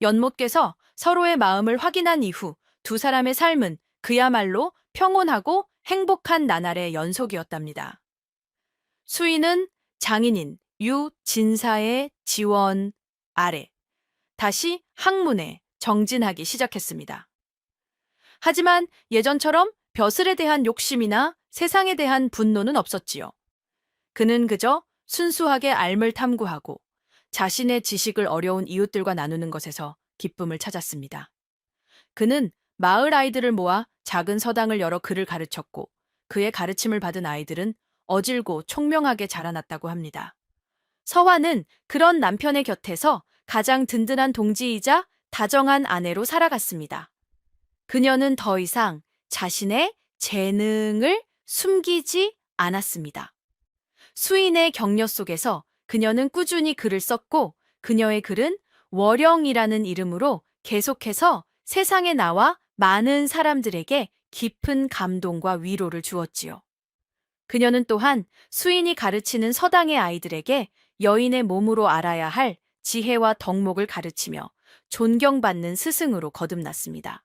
연못께서 서로의 마음을 확인한 이후 두 사람의 삶은 그야말로 평온하고 행복한 나날의 연속이었답니다. 수인은 장인인 유진사의 지원 아래 다시 학문에 정진하기 시작했습니다. 하지만 예전처럼 벼슬에 대한 욕심이나 세상에 대한 분노는 없었지요. 그는 그저 순수하게 알을 탐구하고 자신의 지식을 어려운 이웃들과 나누는 것에서 기쁨을 찾았습니다. 그는 마을 아이들을 모아 작은 서당을 열어 글을 가르쳤고 그의 가르침을 받은 아이들은 어질고 총명하게 자라났다고 합니다. 서화는 그런 남편의 곁에서 가장 든든한 동지이자 다정한 아내로 살아갔습니다. 그녀는 더 이상 자신의 재능을 숨기지 않았습니다. 수인의 격려 속에서 그녀는 꾸준히 글을 썼고 그녀의 글은 월영이라는 이름으로 계속해서 세상에 나와 많은 사람들에게 깊은 감동과 위로를 주었지요. 그녀는 또한 수인이 가르치는 서당의 아이들에게 여인의 몸으로 알아야 할 지혜와 덕목을 가르치며 존경받는 스승으로 거듭났습니다.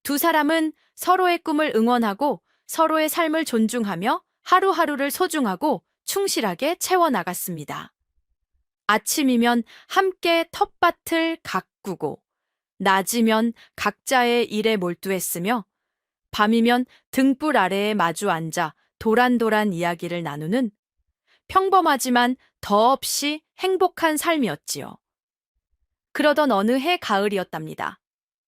두 사람은 서로의 꿈을 응원하고 서로의 삶을 존중하며 하루하루를 소중하고 충실하게 채워나갔습니다. 아침이면 함께 텃밭을 가꾸고 낮이면 각자의 일에 몰두했으며 밤이면 등불 아래에 마주 앉아 도란도란 이야기를 나누는 평범하지만 더없이 행복한 삶이었지요. 그러던 어느 해 가을이었답니다.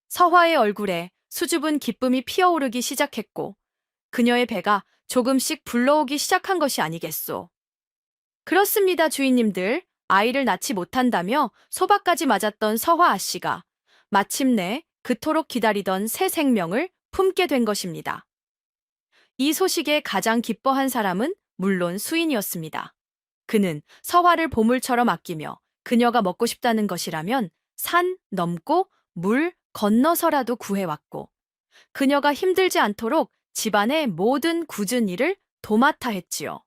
서화의 얼굴에 수줍은 기쁨이 피어오르기 시작했고 그녀의 배가 조금씩 불러오기 시작한 것이 아니겠소. 그렇습니다, 주인님들. 아이를 낳지 못한다며 소박까지 맞았던 서화 아씨가 마침내 그토록 기다리던 새 생명을 품게 된 것입니다. 이 소식에 가장 기뻐한 사람은 물론 수인이었습니다. 그는 서화를 보물처럼 아끼며 그녀가 먹고 싶다는 것이라면 산 넘고 물 건너서라도 구해왔고 그녀가 힘들지 않도록 집안의 모든 굳은 일을 도맡아 했지요.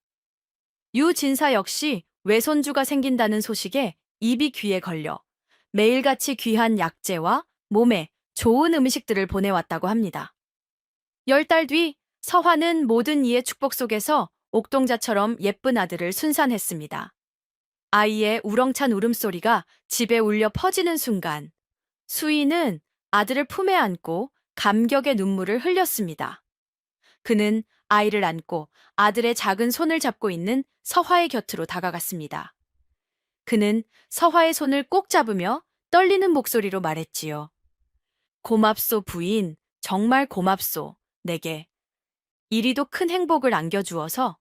유진사 역시 외손주가 생긴다는 소식에 입이 귀에 걸려 매일같이 귀한 약재와 몸에 좋은 음식들을 보내왔다고 합니다. 10달 뒤 서화는 모든 이의 축복 속에서 옥동자처럼 예쁜 아들을 순산했습니다. 아이의 우렁찬 울음소리가 집에 울려 퍼지는 순간 수인은 아들을 품에 안고 감격의 눈물을 흘렸습니다. 그는 아이를 안고 아들의 작은 손을 잡고 있는 서화의 곁으로 다가갔습니다. 그는 서화의 손을 꼭 잡으며 떨리는 목소리로 말했지요. 고맙소 부인, 정말 고맙소, 내게. 이리도 큰 행복을 안겨주어서.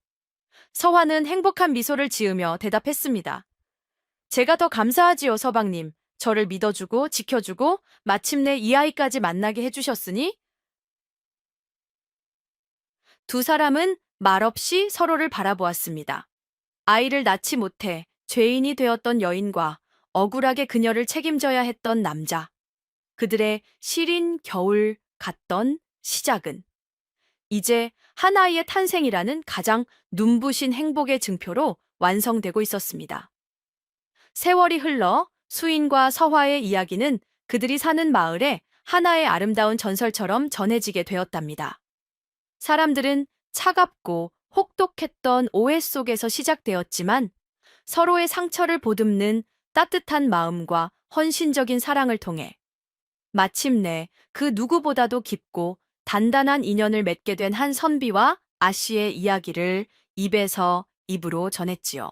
서화는 행복한 미소를 지으며 대답했습니다. 제가 더 감사하지요, 서방님. 저를 믿어주고 지켜주고 마침내 이 아이까지 만나게 해주셨으니. 두 사람은 말없이 서로를 바라보았습니다. 아이를 낳지 못해 죄인이 되었던 여인과 억울하게 그녀를 책임져야 했던 남자. 그들의 시린 겨울 같던 시작은 이제 한 아이의 탄생이라는 가장 눈부신 행복의 증표로 완성되고 있었습니다. 세월이 흘러 수인과 서화의 이야기는 그들이 사는 마을에 하나의 아름다운 전설처럼 전해지게 되었답니다. 사람들은 차갑고 혹독했던 오해 속에서 시작되었지만 서로의 상처를 보듬는 따뜻한 마음과 헌신적인 사랑을 통해 마침내 그 누구보다도 깊고 단단한 인연을 맺게 된 한 선비와 아씨의 이야기를 입에서 입으로 전했지요.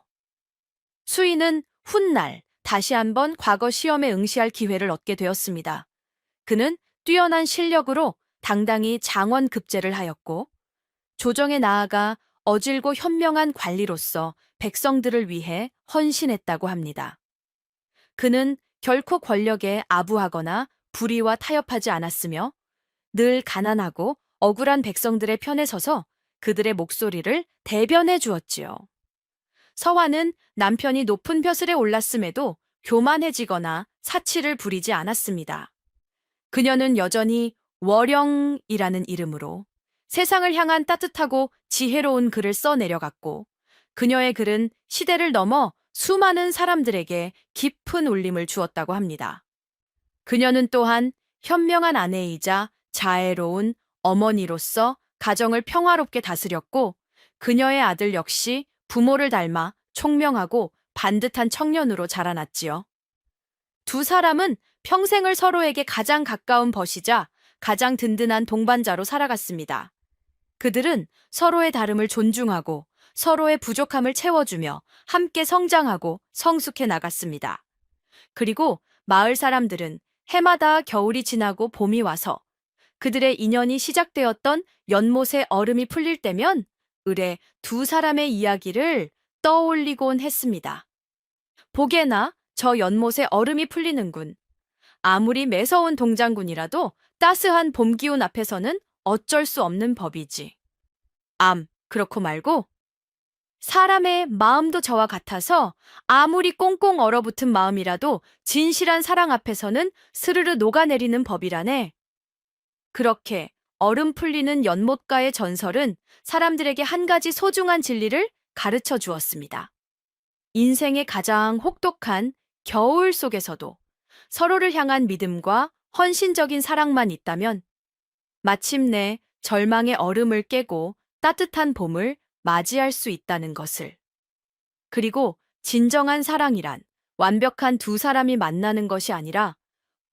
수인은 훗날 다시 한번 과거 시험에 응시할 기회를 얻게 되었습니다. 그는 뛰어난 실력으로 당당히 장원 급제를 하였고 조정에 나아가 어질고 현명한 관리로서 백성들을 위해 헌신했다고 합니다. 그는 결코 권력에 아부하거나 불의와 타협하지 않았으며 늘 가난하고 억울한 백성들의 편에 서서 그들의 목소리를 대변해 주었지요. 서화는 남편이 높은 벼슬에 올랐음에도 교만해지거나 사치를 부리지 않았습니다. 그녀는 여전히 월영이라는 이름으로 세상을 향한 따뜻하고 지혜로운 글을 써내려갔고 그녀의 글은 시대를 넘어 수많은 사람들에게 깊은 울림을 주었다고 합니다. 그녀는 또한 현명한 아내이자 자애로운 어머니로서 가정을 평화롭게 다스렸고 그녀의 아들 역시 부모를 닮아 총명하고 반듯한 청년으로 자라났지요. 두 사람은 평생을 서로에게 가장 가까운 벗이자 가장 든든한 동반자로 살아갔습니다. 그들은 서로의 다름을 존중하고 서로의 부족함을 채워주며 함께 성장하고 성숙해 나갔습니다. 그리고 마을 사람들은 해마다 겨울이 지나고 봄이 와서 그들의 인연이 시작되었던 연못의 얼음이 풀릴 때면 을에 두 사람의 이야기를 떠올리곤 했습니다. 보게나 저 연못의 얼음이 풀리는군. 아무리 매서운 동장군이라도 따스한 봄 기운 앞에서는 어쩔 수 없는 법이지. 그렇고 말고 사람의 마음도 저와 같아서 아무리 꽁꽁 얼어붙은 마음이라도 진실한 사랑 앞에서는 스르르 녹아내리는 법이라네. 그렇게 얼음 풀리는 연못가의 전설은 사람들에게 한 가지 소중한 진리를 가르쳐 주었습니다. 인생의 가장 혹독한 겨울 속에서도 서로를 향한 믿음과 헌신적인 사랑만 있다면 마침내 절망의 얼음을 깨고 따뜻한 봄을 맞이할 수 있다는 것을. 그리고 진정한 사랑이란 완벽한 두 사람이 만나는 것이 아니라